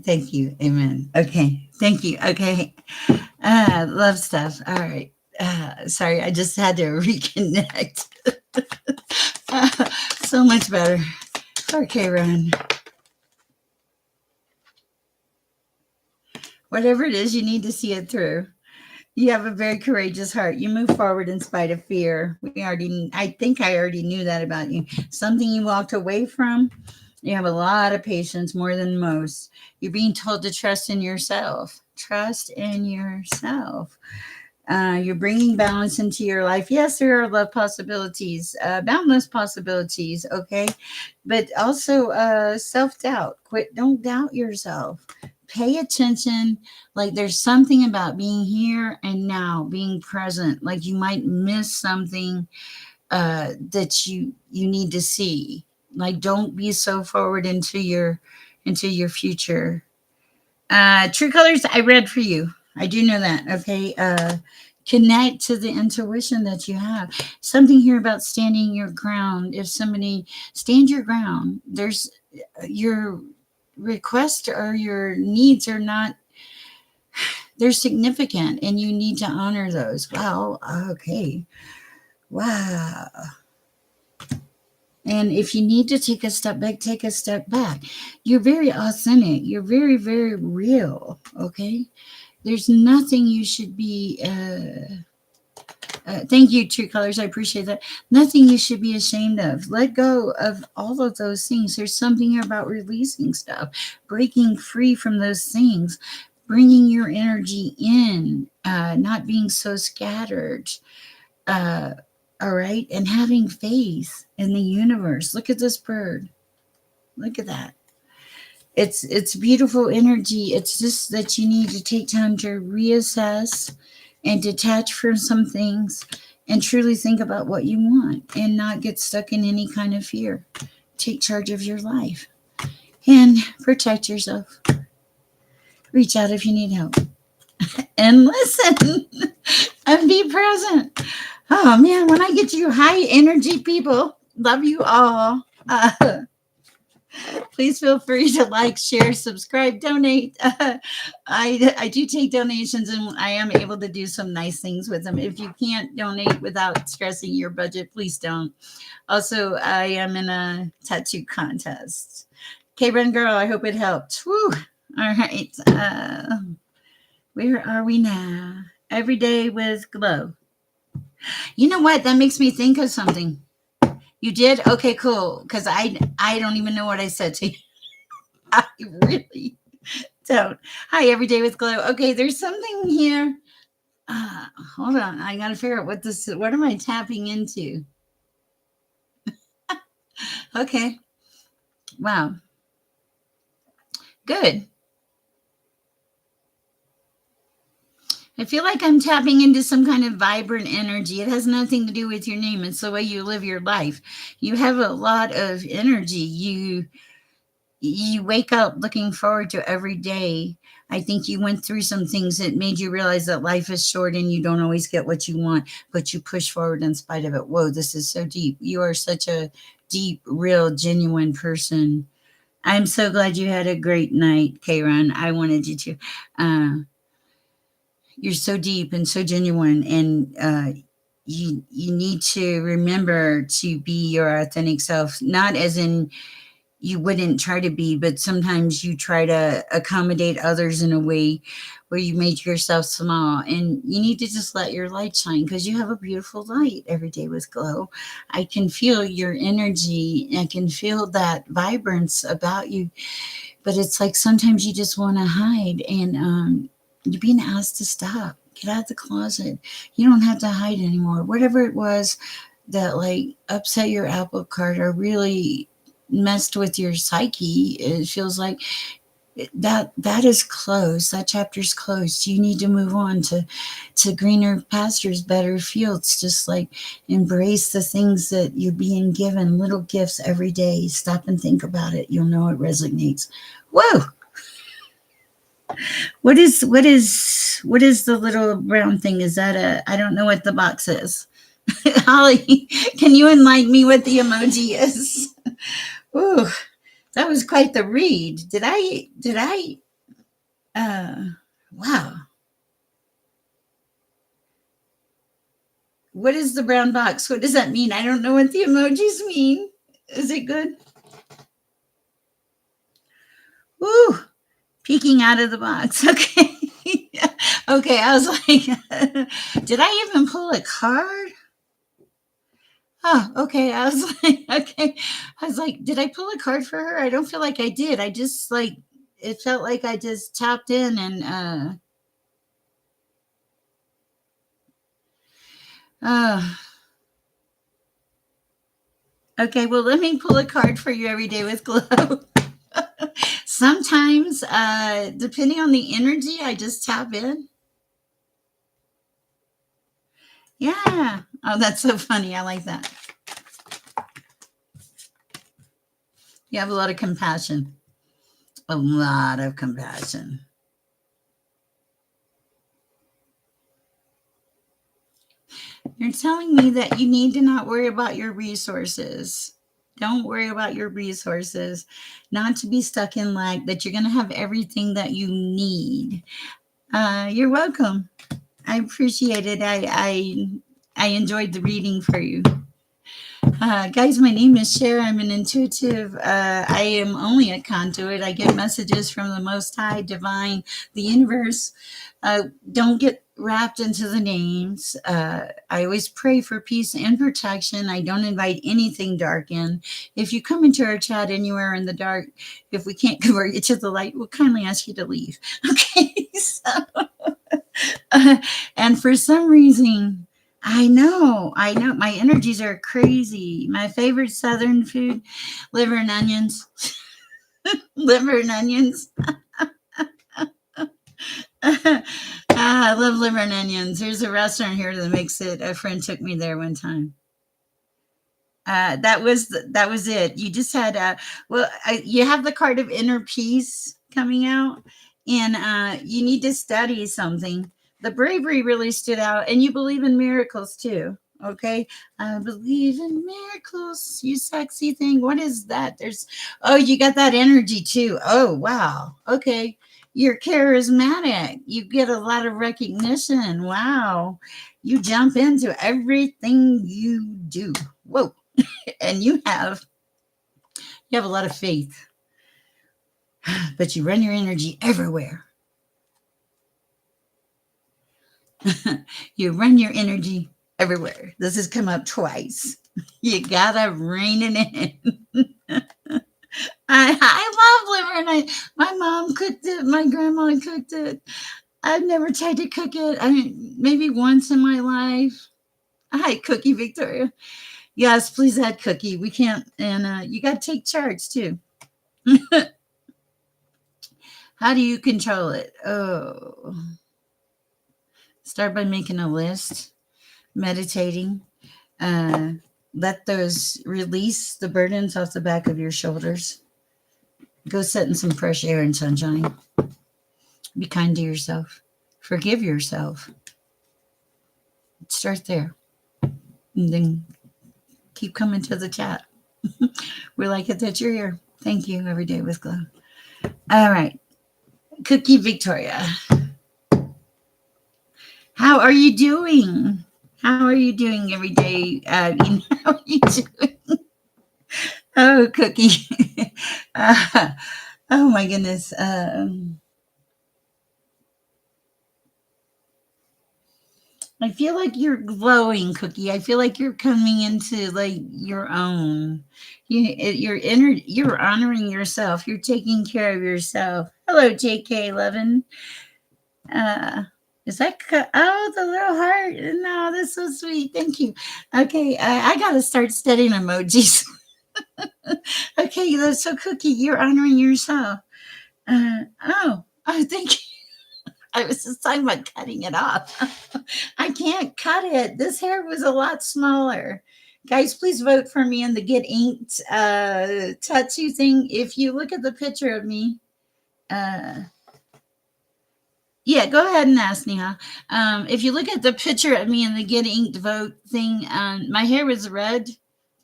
Thank you. Amen. Okay. Thank you. Okay. Love stuff. All right. Sorry, I just had to reconnect. So much better. Okay, Ron. Whatever it is, you need to see it through. You have a very courageous heart. You move forward in spite of fear. I think I already knew that about you. Something you walked away from. You have a lot of patience, more than most. You're being told to trust in yourself. Trust in yourself. You're bringing balance into your life. Yes, there are love possibilities, boundless possibilities, okay? But also self doubt. Don't doubt yourself. Pay attention. Like there's something about being here and now, being present. Like you might miss something that you need to see. Like don't be so forward into your future. True colors, I read for you. I do know that. Okay. Connect to the intuition that you have. Something here about standing your ground. If somebody stand your ground, there's your request or your needs are not, they're significant and you need to honor those. Wow. Okay. Wow. And if you need to take a step back, take a step back. You're very authentic. You're very, very real. Okay. There's nothing you should be Thank you, True Colors. I appreciate that. Nothing you should be ashamed of. Let go of all of those things. There's something here about releasing stuff, breaking free from those things, bringing your energy in, not being so scattered. Uh, all right. And having faith in the universe. Look at this bird. Look at that. It's beautiful energy. It's just that you need to take time to reassess and detach from some things and truly think about what you want and not get stuck in any kind of fear. Take charge of your life and protect yourself. Reach out if you need help and listen and be present. Oh man, when I get you high energy people, love you all. Please feel free to like, share, subscribe, donate. I do take donations and I am able to do some nice things with them. If you can't donate without stressing your budget, please don't. Also, I am in a tattoo contest. K-Run Girl, I hope it helped. Woo. All right. Where are we now? Every day with glow. You know what? That makes me think of something. You did? Okay, cool. Because I don't even know what I said to you. I really don't. Hi, Every Day with Glow. Okay, there's something here. Hold on. I got to figure out what this is. What am I tapping into? Okay. Wow. Good. I feel like I'm tapping into some kind of vibrant energy. It has nothing to do with your name. It's the way you live your life. You have a lot of energy. You wake up looking forward to every day. I think you went through some things that made you realize that life is short and you don't always get what you want, but you push forward in spite of it. Whoa, this is so deep. You are such a deep, real, genuine person. I'm so glad you had a great night, Karen. I wanted you to. You're so deep and so genuine, and you need to remember to be your authentic self, not as in you wouldn't try to be, but sometimes you try to accommodate others in a way where you make yourself small, and you need to just let your light shine because you have a beautiful light every day with glow. I can feel your energy. I can feel that vibrance about you, but it's like sometimes you just want to hide, and you're being asked to stop. Get out of the closet. You don't have to hide anymore. Whatever it was that like upset your apple cart or really messed with your psyche, it feels like that is closed. That chapter's closed. You need to move on to greener pastures, better fields. Just like embrace the things that you're being given, little gifts every day. Stop and think about it. You'll know it resonates. Whoa. What is the little brown thing? Is that I don't know what the box is. Holly, can you enlighten me what the emoji is? Ooh, that was quite the read. Uh, wow. What is the brown box? What does that mean? I don't know what the emojis mean. Is it good? Ooh, peeking out of the box. Okay. Okay, I was like, did I even pull a card? Oh, okay. I was like, okay. I was like, did I pull a card for her? I don't feel like I did. I just like, it felt like I just tapped in and, uh, okay. Well, let me pull a card for you every day with glow. Sometimes, depending on the energy, I just tap in. Yeah. Oh, that's so funny. I like that. You have a lot of compassion. A lot of compassion. You're telling me that you need to not worry about your resources. Don't worry about your resources. Not to be stuck in lack, that you're going to have everything that you need. You're welcome. I appreciate it. I enjoyed the reading for you. Guys, my name is Sher. I'm an intuitive. I am only a conduit. I get messages from the Most High, Divine, the universe. Don't get wrapped into the names. I always pray for peace and protection. I don't invite anything dark in. If you come into our chat anywhere in the dark, if we can't convert you to the light, we'll kindly ask you to leave. Okay. So, uh, and for some reason, I know, my energies are crazy. My favorite Southern food, liver and onions. Liver and onions. I love liver and onions. There's a restaurant here that makes it. A friend took me there one time. That was it. You just had you have the card of inner peace coming out, and you need to study something. The bravery really stood out, and you believe in miracles too. Okay, I believe in miracles. You sexy thing. What is that? There's oh, you got that energy too. Oh wow. Okay, you're charismatic. You get a lot of recognition. Wow, you jump into everything you do. Whoa, and you have a lot of faith, but you run your energy everywhere. You run your energy everywhere. This has come up twice. You gotta rein it in. I love liver, and my mom cooked it. My grandma cooked it. I've never tried to cook it. I mean, maybe once in my life. Hi, Cookie Victoria. Yes, please add Cookie. We can't, and you got to take charge too. How do you control it? Oh, start by making a list, meditating. Uh, let those release the burdens off the back of your shoulders. Go sit in some fresh air and sunshine. Be kind to yourself. Forgive yourself. Start there. And then keep coming to the chat. We like it that you're here. Thank you. Every day with Glow. All right. Cookie Victoria. How are you doing? How are you doing every day? How are you doing? Oh, Cookie. uh, oh, my goodness. I feel like you're glowing, Cookie. I feel like you're coming into like your own. You're honoring yourself. You're taking care of yourself. Hello, JK11. Uh, is that oh the little heart? No, that's so sweet. Thank you. Okay, I gotta start studying emojis. Okay, that's so Cookie. You're honoring yourself. Thank you. I was just talking about cutting it off. I can't cut it. This hair was a lot smaller. Guys, please vote for me in the Get Inked tattoo thing. If you look at the picture of me, uh, yeah, go ahead and ask Neha. If you look at the picture of me in the Get Inked vote thing, my hair was red.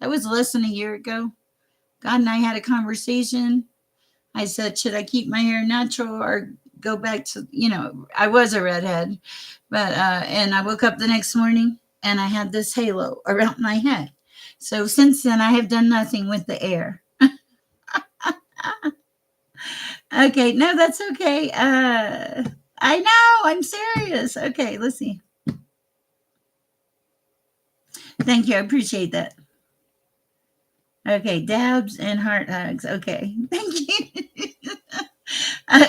That was less than a year ago. God and I had a conversation. I said, should I keep my hair natural or go back to, I was a redhead, but, and I woke up the next morning and I had this halo around my head. So since then, I have done nothing with the air. Okay. No, that's okay. I know. I'm serious. Okay. Let's see. Thank you. I appreciate that. Okay. Dabs and heart hugs. Okay. Thank you.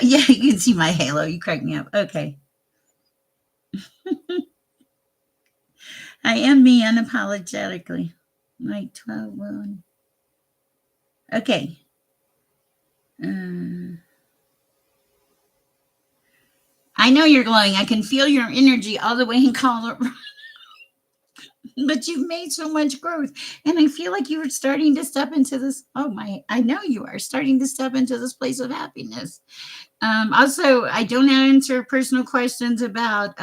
Yeah, you can see my halo. You crack me up. Okay. I am me unapologetically. Like 12 1. Okay. I know you're glowing. I can feel your energy all the way in Colorado. But you've made so much growth. And I feel like you are starting to step into this. Oh, my. I know you are starting to step into this place of happiness. Also, I don't answer personal questions about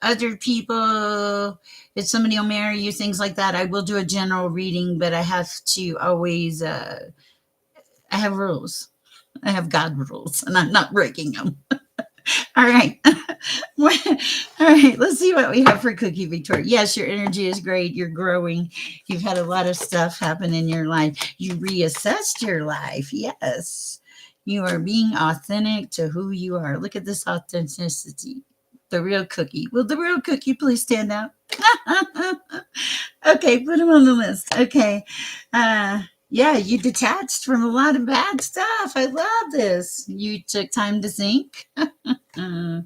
other people. If somebody will marry you, things like that. I will do a general reading, but I have to always, I have rules. I have God rules, and I'm not breaking them. All right. All right. Let's see what we have for Cookie Victoria. Yes, your energy is great. You're growing. You've had a lot of stuff happen in your life. You reassessed your life. Yes. You are being authentic to who you are. Look at this authenticity. The real Cookie. Will the real Cookie please stand up? Okay, put him on the list. Okay. Yeah, you detached from a lot of bad stuff. I love this. You took time to think. You're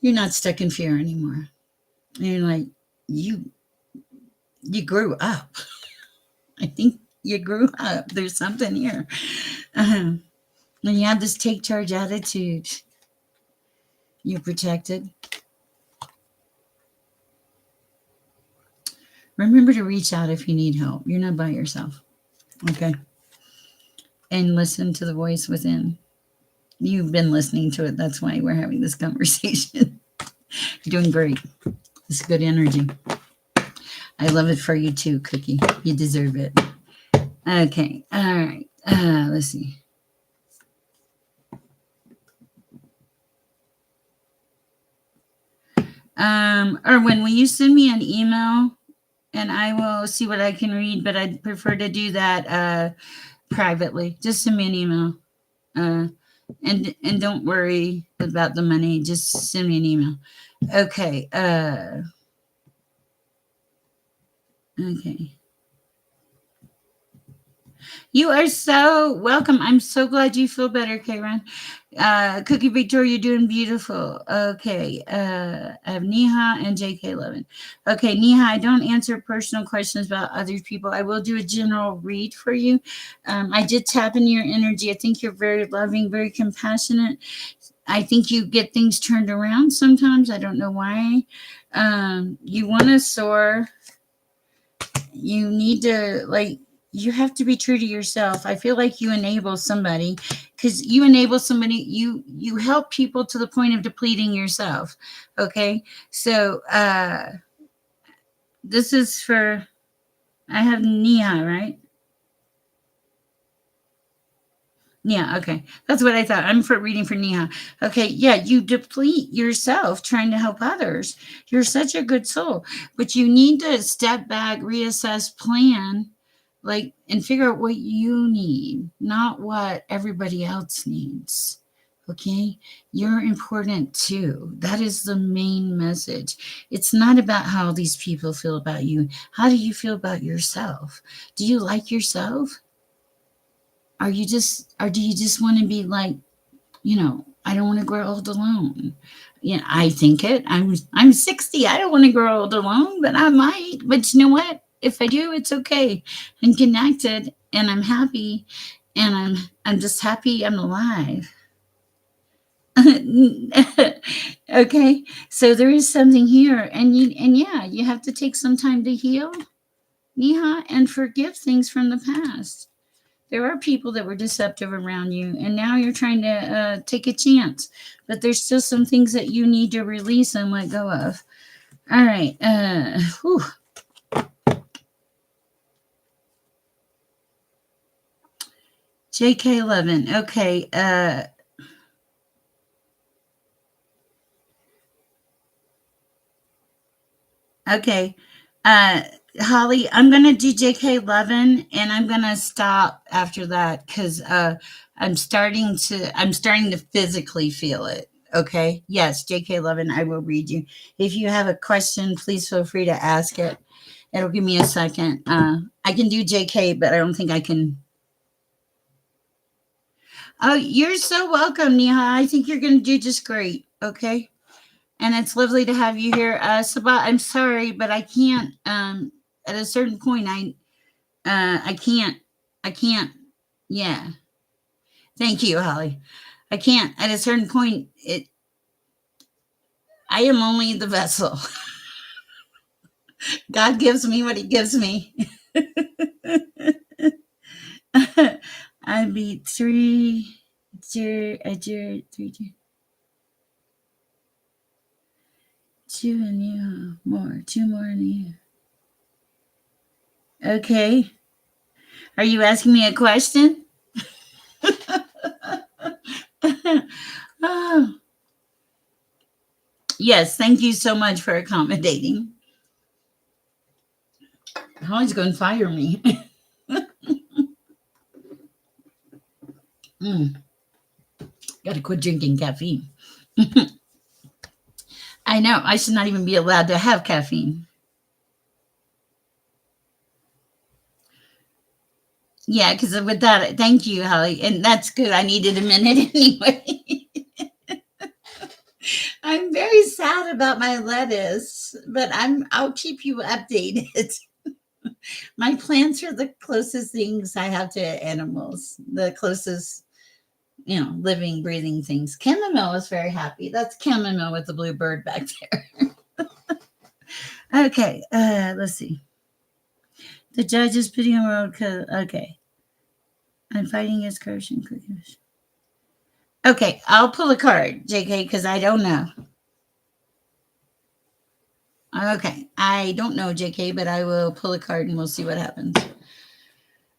not stuck in fear anymore. You're like, you you grew up. I think you grew up. There's something here. When you have this take charge attitude, you're protected. Remember to reach out if you need help. You're not by yourself. Okay. And listen to the voice within. You've been listening to it. That's why we're having this conversation. You're doing great. It's good energy. I love it for you too, Cookie. You deserve it. Okay. All right. Let's see. Erwin, will you send me an email and I will see what I can read, but I'd prefer to do that privately. Just send me an email. And don't worry about the money. Just send me an email. Okay. Okay. You are so welcome. I'm so glad you feel better, Karen. Cookie Victoria, you're doing beautiful. Okay. I have Neha and JK11. Okay, Neha, I don't answer personal questions about other people. I will do a general read for you. I did tap into your energy. I think you're very loving, very compassionate. I think you get things turned around sometimes. I don't know why. You want to soar. You need to, like, you have to be true to yourself. I feel like you enable somebody, because you enable somebody, you help people to the point of depleting yourself. Okay. So this is for, I have Nia, right? Yeah, okay. That's what I thought. I'm for reading for Neha. Okay, yeah, you deplete yourself trying to help others. You're such a good soul, but you need to step back, reassess, plan, like, and figure out what you need, not what everybody else needs. Okay, you're important too. That is the main message. It's not about how these people feel about you. How do you feel about yourself? Do you like yourself? Or do you just want to be like, I don't want to grow old alone. Yeah, I think it. I'm 60. I don't want to grow old alone, but I might. But you know what? If I do, it's okay. I'm connected and I'm happy, and I'm just happy I'm alive. Okay. So there is something here, and yeah, you have to take some time to heal, Neha, and forgive things from the past. There are people that were deceptive around you, and now you're trying to take a chance, but there's still some things that you need to release and let go of. All right. JK11. Okay. Okay. Holly, I'm gonna do JK11, and I'm gonna stop after that because I'm starting to physically feel it. Okay. Yes, JK11, I will read you. If you have a question, please feel free to ask it. It'll give me a second. I can do JK, but I don't think I can. Oh, you're so welcome, Neha. I think you're gonna do just great. Okay. And it's lovely to have you here. Sabat, I'm sorry, but I can't. At a certain point, I can't. I can't. Yeah. Thank you, Holly. I can't. At a certain point, I am only the vessel. God gives me what He gives me. I beat three. Three. Two and you more. Two more and you. Okay. Are you asking me a question? Oh, yes. Thank you so much for accommodating. Holly's going to fire me. Got to quit drinking caffeine. I know. I should not even be allowed to have caffeine. Yeah, because with that, thank you, Holly. And that's good. I needed a minute anyway. I'm very sad about my lettuce, but I'll keep you updated. My plants are the closest things I have to animals, the closest, living, breathing things. Chamomile is very happy. That's chamomile with the blue bird back there. Okay, let's see. The judge is putting on world code. Okay. I'm fighting against corruption. Okay, I'll pull a card, JK, because I don't know. Okay, I don't know, JK, but I will pull a card and we'll see what happens.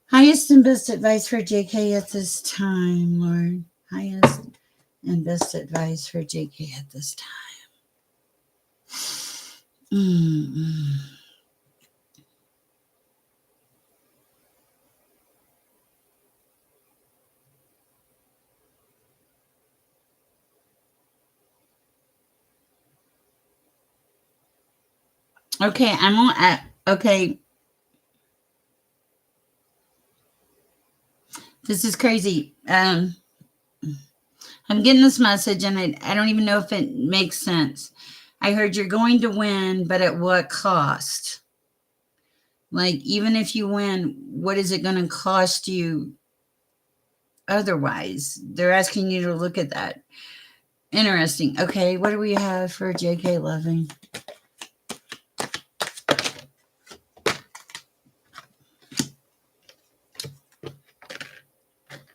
Highest and best advice for JK at this time, Lord. Highest and best advice for JK at this time. Mm-mm. Okay, I'm on. Okay, this is crazy. I'm getting this message, and I don't even know if it makes sense. I heard you're going to win, but at what cost? Like, even if you win, what is it going to cost you otherwise? They're asking you to look at that. Interesting. Okay, what do we have for JK Loving?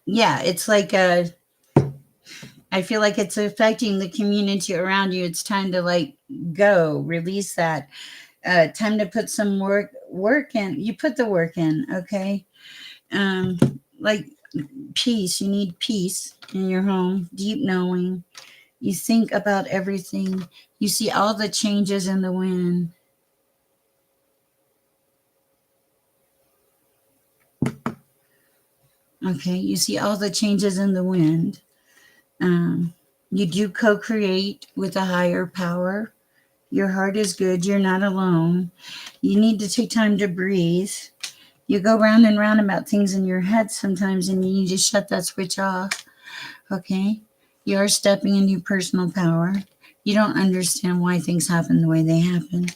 Yeah, it's like I feel like it's affecting the community around you. It's time to go release that. Time to put some work in. You put the work in, okay? Like peace. You need peace in your home. Deep knowing. You think about everything. You see all the changes in the wind. Okay, you see all the changes in the wind. You do co-create with a higher power. Your heart is good. You're not alone. You need to take time to breathe. You go round and round about things in your head sometimes, and you need to shut that switch off. Okay? You are stepping into your personal power. You don't understand why things happen the way they happen.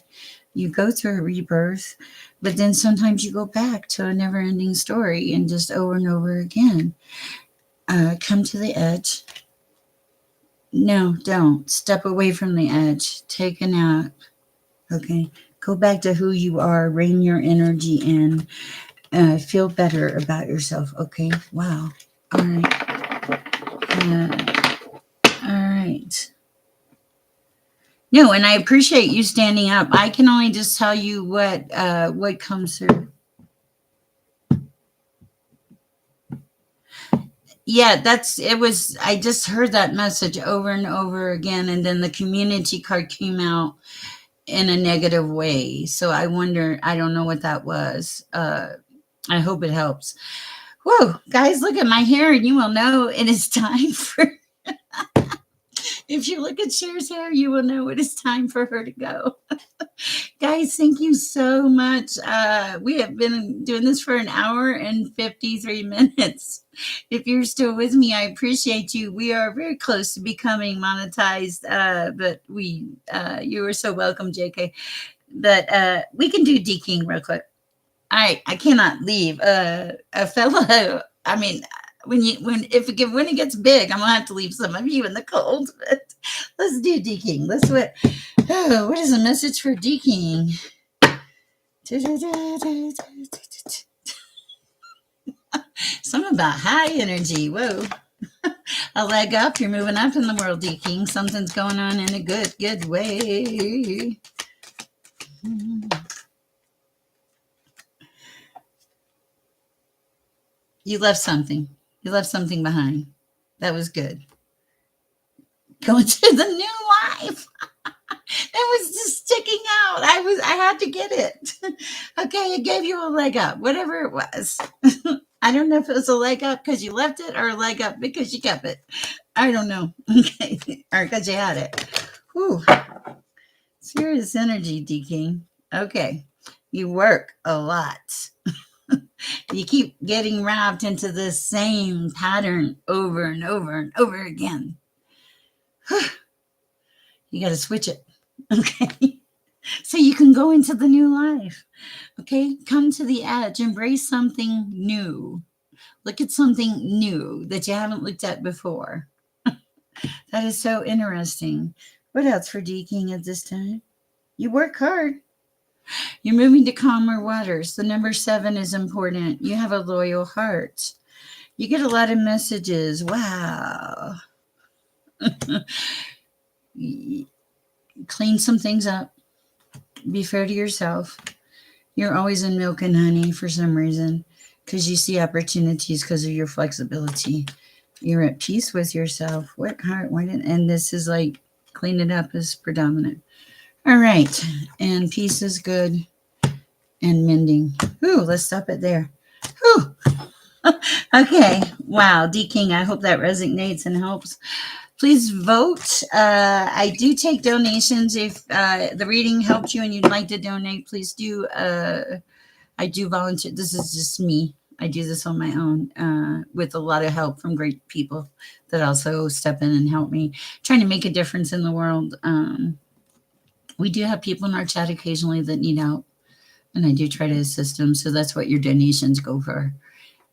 You go through a rebirth, but then sometimes you go back to a never ending story and just over and over again. Come to the edge. No, don't. Step away from the edge. Take a nap. Okay? Go back to who you are. Rein your energy in. Feel better about yourself. Okay? Wow. All right. All right. No, and I appreciate you standing up. I can only just tell you what comes through. Yeah, I just heard that message over and over again, and then the community card came out in a negative way. So I wonder, I don't know what that was. I hope it helps. Whoa, guys, look at my hair and you will know it is time for if you look at Cher's hair, you will know it is time for her to go. Guys, thank you so much. We have been doing this for an hour and 53 minutes. If you're still with me, I appreciate you. We are very close to becoming monetized, but you are so welcome, JK. But we can do deking real quick. I cannot leave a fellow. I mean, when it gets big, I'm gonna have to leave some of you in the cold. But let's do deking. What is the message for deking? Something about high energy. Whoa. A leg up. You're moving up in the world, deking. Something's going on in a good way. You left something. You left something behind. That was good. Going to the new life. That was just sticking out. I had to get it. Okay, it gave you a leg up, whatever it was. I don't know if it was a leg up because you left it or a leg up because you kept it. I don't know. Okay, or because you had it. Whew. Serious energy, D King. Okay. You work a lot. You keep getting wrapped into the same pattern over and over and over again. You got to switch it. Okay. So you can go into the new life. Okay. Come to the edge, embrace something new. Look at something new that you haven't looked at before. That is so interesting. What else for D King at this time? You work hard. You're moving to calmer waters. The number 7 is important. You have a loyal heart. You get a lot of messages. Wow. Clean some things up. Be fair to yourself. You're always in milk and honey for some reason because you see opportunities because of your flexibility. You're at peace with yourself. Work hard. And this is like clean it up is predominant. All right. And peace is good. And mending. Ooh, let's stop it there. Ooh. Okay. Wow. D King, I hope that resonates and helps. Please vote. I do take donations. If the reading helped you and you'd like to donate, please do. I do volunteer. This is just me. I do this on my own with a lot of help from great people that also step in and help me, trying to make a difference in the world. We do have people in our chat occasionally that need help, and I do try to assist them. So that's what your donations go for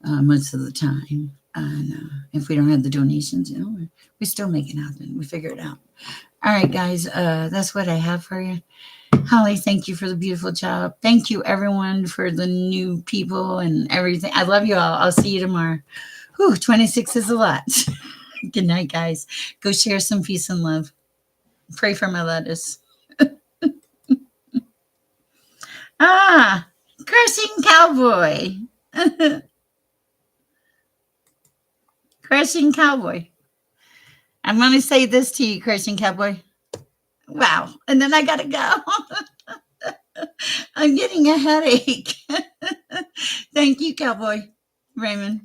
most of the time. And if we don't have the donations, we still make it happen. We figure it out. All right, guys, that's what I have for you. Holly, thank you for the beautiful job. Thank you, everyone, for the new people and everything. I love you all. I'll see you tomorrow. Whew, 26 is a lot. Good night, guys. Go share some peace and love. Pray for my lettuce. Crushing Cowboy. Crushing Cowboy. I'm going to say this to you, Crushing Cowboy. Wow. And then I got to go. I'm getting a headache. Thank you, Cowboy Raymond.